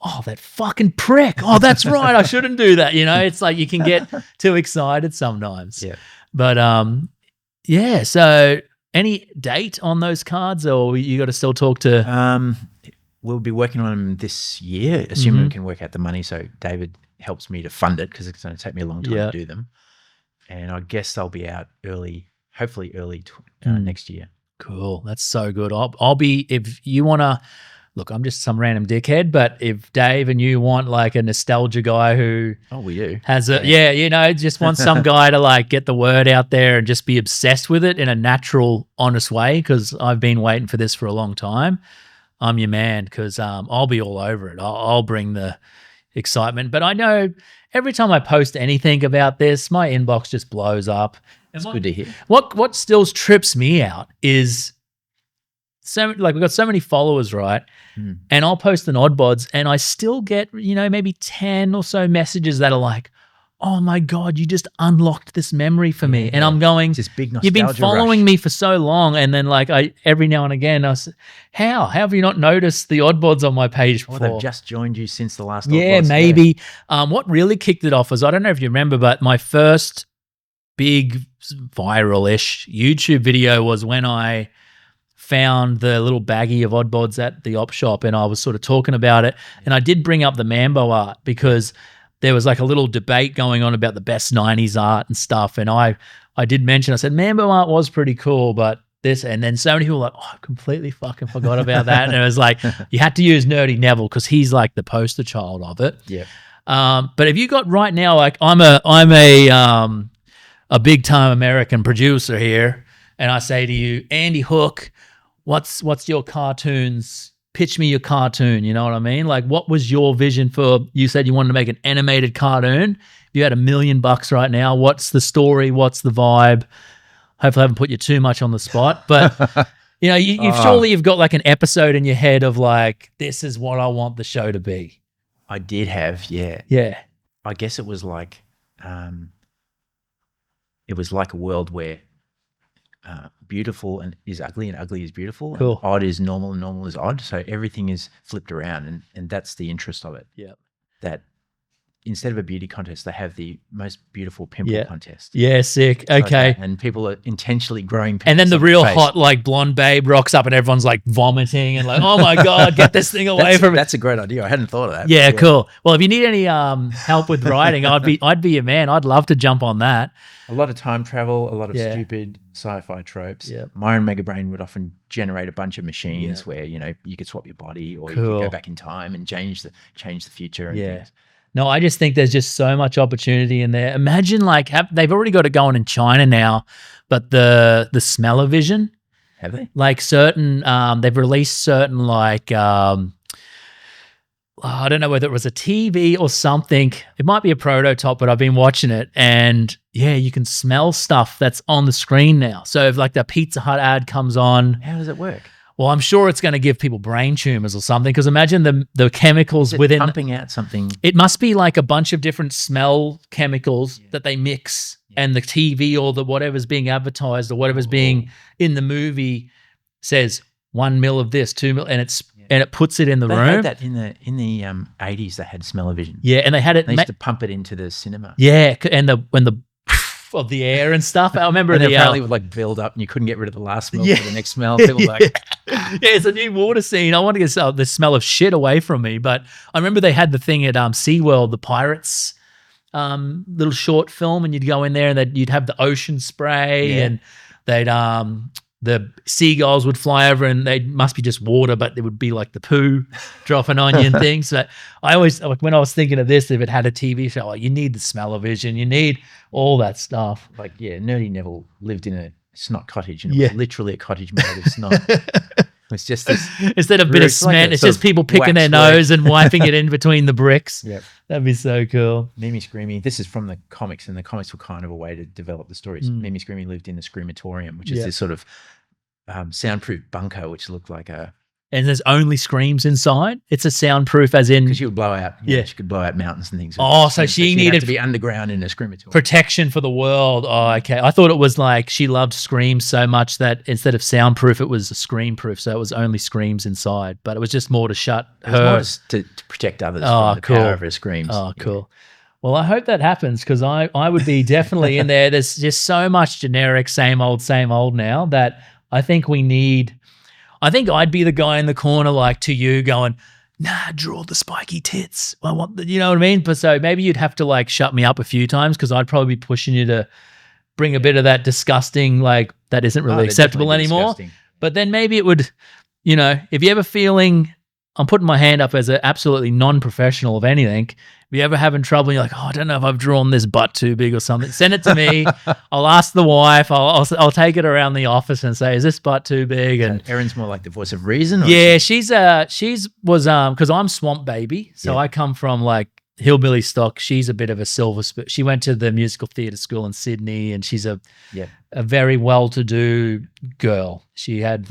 oh, that fucking prick. Oh, that's right. I shouldn't do that. You know, it's like you can get too excited sometimes. Yeah. But yeah. So any date on those cards, or you got to still talk to? We'll be working on them this year, assuming we can work out the money. So David helps me to fund it because it's going to take me a long time to do them. And I guess they'll be out hopefully early next year. Cool. That's so good. I'll be, if you want to, look, I'm just some random dickhead, but if Dave and you want like a nostalgia guy who we do. has you know, just want some guy to like get the word out there and just be obsessed with it in a natural, honest way, because I've been waiting for this for a long time, I'm your man, because I'll be all over it. I'll bring the excitement. But I know every time I post anything about this, my inbox just blows up. It's good to hear. What still trips me out is we've got so many followers, right? And I'll post an Oddbodz and I still get, you know, maybe 10 or so messages that are like, oh my God, you just unlocked this memory for me. And I'm going, this big nostalgia you've been following rush. me for so long. And then like every now and again, I say, how have you not noticed the Oddbodz on my page before? They've just joined you since the last Yeah, Oddbodz. maybe. What really kicked it off was, I don't know if you remember, but my first big viral-ish YouTube video was when I found the little baggie of Oddbodz at the op shop, and I was sort of talking about it. And I did bring up the Mambo art because there was like a little debate going on about the best 90s art and stuff. And I did mention, I said, Mambo art was pretty cool, but this, and then so many people were like, oh, I completely fucking forgot about that. And it was like, you had to use Nerdy Neville because he's like the poster child of it. Yeah. But if you got right now, like I'm a big time American producer here, and I say to you, Andy Hook, what's your cartoons? Pitch me your cartoon. You know what I mean? Like, what was your vision for? You said you wanted to make an animated cartoon. If you had $1 million right now, what's the story? What's the vibe? Hopefully, I haven't put you too much on the spot, but you know, surely you've got like an episode in your head of like, this is what I want the show to be. I did have, yeah. I guess it was like a world where beautiful is ugly and ugly is beautiful. Cool. And odd is normal and normal is odd. So everything is flipped around, and that's the interest of it. Yeah. That instead of a beauty contest, they have the most beautiful pimple contest. Yeah, sick. Okay. Like, and people are intentionally growing pimples. And then the on real their face. hot like blonde babe rocks up and everyone's like vomiting and like, oh my God, get this thing away from me. That's a great idea. I hadn't thought of that. Yeah, cool. Well, if you need any help with writing, I'd be your man. I'd love to jump on that. A lot of time travel, a lot of stupid sci-fi tropes. Yep. Myron Megabrain would often generate a bunch of machines where, you know, you could swap your body or you could go back in time and change the future and things. No, I just think there's just so much opportunity in there. Imagine like they've already got it going in China now, but the smell-o-vision. Have they? Like certain, they've released certain like, I don't know whether it was a TV or something. It might be a prototype, but I've been watching it, and yeah, you can smell stuff that's on the screen now. So if like the Pizza Hut ad comes on, How does it work? well, I'm sure it's going to give people brain tumors or something, because imagine the chemicals within pumping out something. It must be like a bunch of different smell chemicals that they mix, and the TV or the whatever's being advertised or whatever's being in the movie says 1 mil of this, 2 mil, and it puts it in the They room. had that in the 80s. They had smell-o-vision. Yeah, and they had it. They used to pump it into the cinema. Yeah, and when the of the air and stuff. I remember And the apparently it would like build up, and you couldn't get rid of the last smell Yeah. for the next smell. People were like, yeah, it's a new water scene. I want to get the smell of shit away from me. But I remember they had the thing at SeaWorld, the Pirates little short film, and you'd go in there and you'd have the ocean spray, and they'd the seagulls would fly over, and they must be just water, but it would be like the poo dropping on you and things. So I always, like, when I was thinking of this, if it had a TV show, like, you need the smell-o-vision, you need all that stuff. like, yeah, Nerdy Neville lived in a snot cottage, and it was literally a cottage made of snot. It's just this. Instead of a bit of It's like cement, a it's sort just of people picking their wax nose and wiping it in between the bricks. Yep. That'd be so cool. Mimi Screamy. This is from the comics, and the comics were kind of a way to develop the stories. Mimi Screamy lived in the Screamatorium, which is this sort of soundproof bunker, which looked like a and there's only screams inside. It's a soundproof, as in Because she would blow out. Yeah. She could blow out mountains and things. Oh, so she she'd needed have to be underground in a screamatorium. protection for the world. Oh, okay. I thought it was like she loved screams so much that instead of soundproof, it was scream-proof. So it was only screams inside, but it was just more to shut It was more her. just to protect others Oh, from the cool. power of her screams. Oh, cool. Well, I hope that happens because I would be definitely in there. There's just so much generic, same old now that I think we need. I think I'd be the guy in the corner, like to you, going, "Nah, draw the spiky tits. I want the," you know what I mean? But so maybe you'd have to like shut me up a few times because I'd probably be pushing you to bring a bit of that disgusting, like that isn't Oh, really they're acceptable definitely anymore. disgusting. But then maybe it would, you know, if you're ever feeling, I'm putting my hand up as an absolutely non-professional of anything. If you're ever having trouble, you're like, oh, I don't know if I've drawn this butt too big or something. Send it to me. I'll ask the wife. I'll take it around the office and say, is this butt too big? And Erin's more like the voice of reason. Or yeah, she's because I'm swamp baby, so Yeah. I come from like hillbilly stock. She's a bit of a silver spoon. She went to the musical theatre school in Sydney, and she's a very well-to-do girl. She had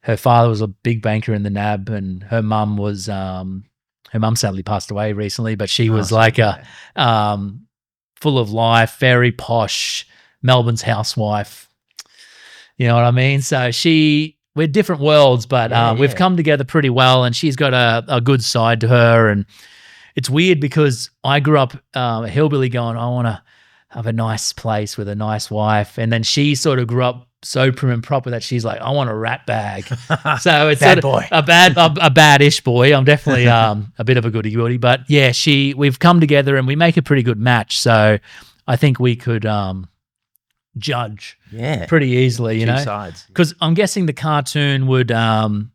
her father was a big banker in the NAB, and her mum was her mum sadly passed away recently, but she was like a full of life, very posh, Melbourne's housewife. You know what I mean? So we're different worlds, but we've come together pretty well, and she's got a good side to her. And it's weird because I grew up a hillbilly going, I want to have a nice place with a nice wife. And then she sort of grew up so prim and proper that she's like, I want a rat bag. So it's Bad sort of boy. a badish boy. I'm definitely a bit of a goody goody, but yeah, we've come together and we make a pretty good match. So I think we could judge pretty easily, you Two know, sides. because I'm guessing the cartoon would, the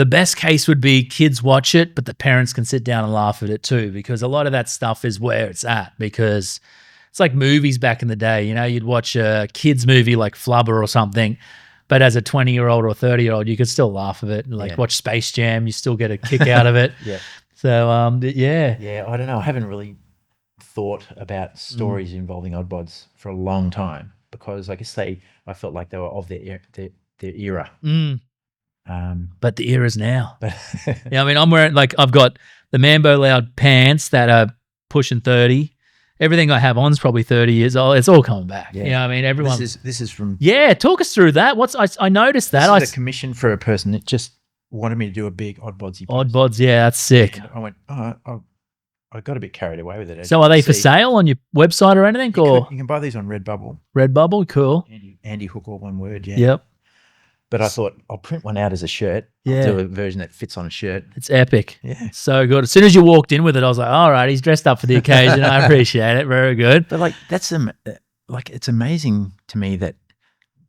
best case would be kids watch it, but the parents can sit down and laugh at it too, because a lot of that stuff is where it's at, because it's like movies back in the day. You know, you'd watch a kid's movie like Flubber or something, but as a 20-year-old or 30-year-old, you could still laugh at it. Like watch Space Jam, you still get a kick out of it. So, yeah. Yeah, I don't know. I haven't really thought about stories involving Oddbodz for a long time because I guess I felt like they were of their era. But the era's now. But Yeah, I mean, I'm wearing, like, I've got the Mambo Loud pants that are pushing 30. Everything I have on is probably 30 years old. It's all coming back. Yeah. You know what I mean? Everyone. this is from Talk us through that. I noticed that. this is a commission for a person that just wanted me to do a big Oddbodzy post. Oddbodz, yeah, that's sick. And I went, I got a bit carried away with it. So are they for sale on your website or anything? Or You can buy these on Redbubble. Redbubble? Cool. Andy Hook, all one word, yeah. Yep. But I thought I'll print one out as a shirt. Yeah. I'll do a version that fits on a shirt. It's epic. Yeah. So good. As soon as you walked in with it, I was like, all right, he's dressed up for the occasion. I appreciate it. Very good. But like that's it's amazing to me that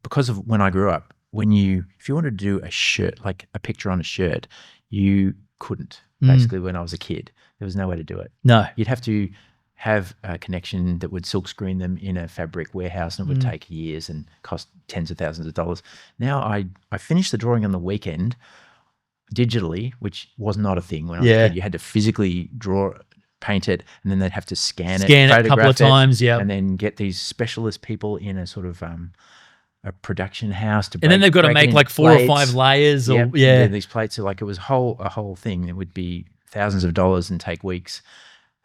because of when I grew up, if you wanted to do a shirt, like a picture on a shirt, you couldn't. Basically, when I was a kid, there was no way to do it. No. You'd have to have a connection that would silk screen them in a fabric warehouse, and it would take years and cost tens of thousands of dollars. Now I finished the drawing on the weekend digitally, which was not a thing when I was a kid. You had to physically paint it, and then they'd have to scan it a couple of photograph it, times, yeah. and then get these specialist people in a sort of a production house to And then they've got to break make it in like 4 or plates. 5 layers. Or, Yep. yeah. And these plates are like, it was a whole thing. It would be thousands of dollars and take weeks.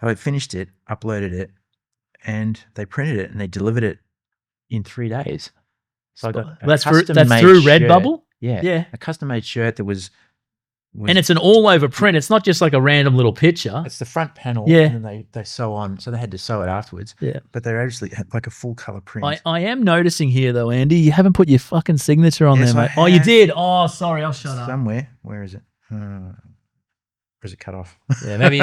So I finished it, uploaded it, and they printed it and they delivered it in 3 days. So I got That's through Redbubble? Yeah. Yeah. A custom made shirt that was And it's an all over print. It's not just like a random little picture. it's the front panel, Yeah. and then they sew on. So they had to sew it afterwards. Yeah. But they actually had like a full color print. I am noticing here though, Andy, you haven't put your fucking signature on Yes, there, I mate. Oh, you have. did. Oh, sorry. I'll shut up. Somewhere. Where is it? Or is it cut off? Yeah, maybe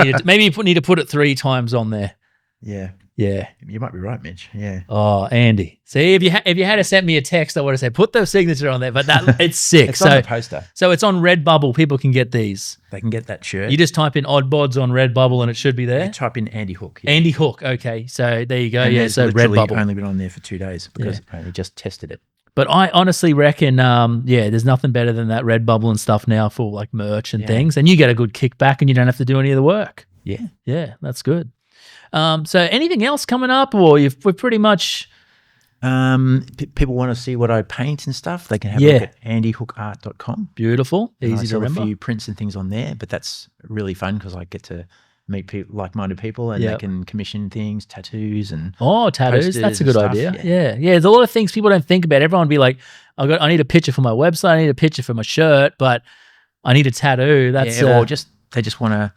you need to put it 3 times on there. Yeah. Yeah. You might be right, Mitch. Yeah. Oh, Andy. See, if you had to send me a text, I would have said put the signature on there. But it's sick. It's on the poster. So it's on Redbubble. People can get these. They can get that shirt. You just type in Oddbodz on Redbubble and it should be there. You type in Andy Hook. Andy Hook. Okay, so there you go. And Yeah, it's so literally Redbubble. only been on there for 2 days because I only just tested it. But I honestly reckon, there's nothing better than that Redbubble and stuff now for like merch and things. And you get a good kickback and you don't have to do any of the work. Yeah. Yeah, that's good. So anything else coming up, or we're pretty much People want to see what I paint and stuff. They can have a Yeah. look at andyhookart.com. Beautiful, And I easy to sell remember. a few prints and things on there, but that's really fun because I get to meet people, like-minded people, and Yep. they can commission things, tattoos, and Oh, tattoos. posters That's a and good stuff, idea. yeah. Yeah. Yeah. There's a lot of things people don't think about. Everyone would be like, I need a picture for my website. I need a picture for my shirt, but I need a tattoo. That's or they just want to.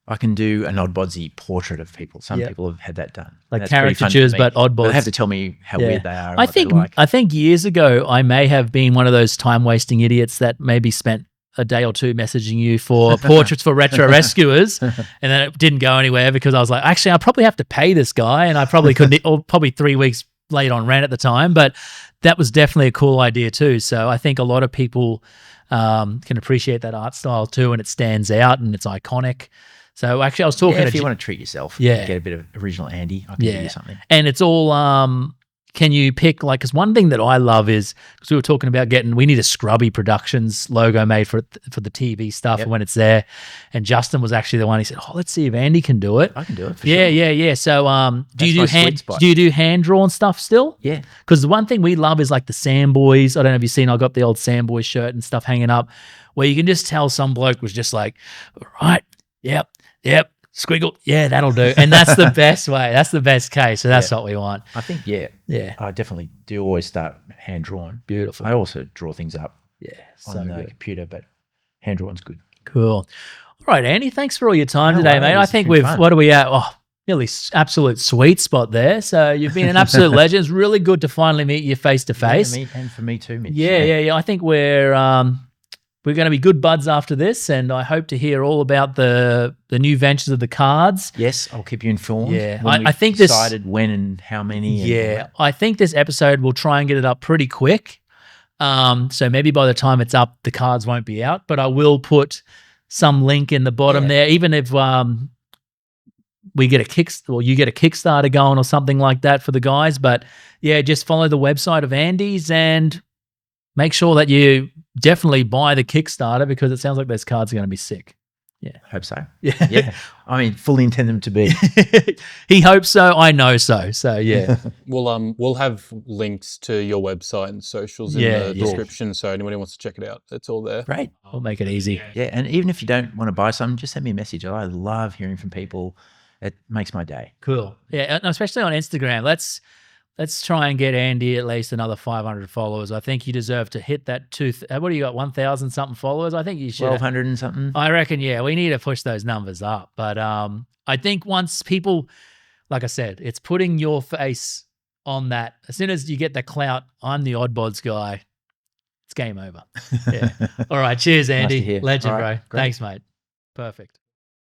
I can do an Oddbodzy portrait of people. Some Yep. people have had that done. Like That's pretty fun for caricatures, me. but Oddbodz. They have to tell me how weird they are. And I what think they like. I think years ago I may have been one of those time wasting idiots that maybe spent a day or two messaging you for portraits for retro rescuers, and then it didn't go anywhere because I was like, actually, I probably have to pay this guy, and I probably couldn't, or probably 3 weeks late on rent at the time. But that was definitely a cool idea too. So I think a lot of people can appreciate that art style too, and it stands out and it's iconic. So actually, I was talking if to you want to treat yourself, Yeah. get a bit of original Andy, I can give you something. and it's all can you pick, like, because one thing that I love is, because we were talking about we need a Scrubby Productions logo made for the TV stuff when it's there, and Justin was actually the one. He said, oh, let's see if Andy can do it. I can do it for Yeah, sure. yeah. So do That's you my do sweet spot. do you do hand drawn stuff still? Yeah. Because the one thing we love is like the Sandboys. I don't know if you've seen, I got the old Sandboy shirt and stuff hanging up, where you can just tell some bloke was just like, all right, yep, squiggle, yeah, that'll do. And that's the best way. That's the best case. So that's what we want. I think, Yeah. I definitely do always start hand drawn. Beautiful. I also draw things up Yeah. on So the good. computer, but hand drawn's good. Cool. All right, Andy, thanks for all your time No today, mate. I worries. think It's been we've, fun. what are we at? Oh, really absolute sweet spot there. So you've been an absolute legend. It's really good to finally meet you face to face. And for me too, Mitch. Yeah. I think we're going to be good buds after this, and I hope to hear all about the new ventures of the cards. Yes, I'll keep you informed. Yeah, when I we've think this- decided when and how many. And all Yeah, that. I think this episode we'll try and get it up pretty quick. So maybe by the time it's up, the cards won't be out, but I will put some link in the bottom there, even if we get you get a Kickstarter going or something like that for the guys. But yeah, just follow the website of Andy's and make sure that you definitely buy the Kickstarter, because it sounds like those cards are going to be sick. Hope so. Yeah. Yeah. I mean, fully intend them to be. He hopes so. I know so. So yeah. We'll have links to your website and socials in Yeah, the yeah. description, so anybody wants to check it out, it's all there. Great. We'll make it easy. Yeah. And even if you don't want to buy some, just send me a message. I love hearing from people. It makes my day. Cool. Yeah, and especially on Instagram. Let's try and get Andy at least another 500 followers. I think you deserve to hit that what do you got, 1,000 something followers? I think you should. 1,200 and something. I reckon, yeah, we need to push those numbers up. But I think once people, like I said, it's putting your face on that. As soon as you get the clout, I'm the Oddbodz guy, it's game over. Yeah. All right. Cheers, Nice to Andy. hear. Legend, All right, bro. great. Thanks, mate. Perfect.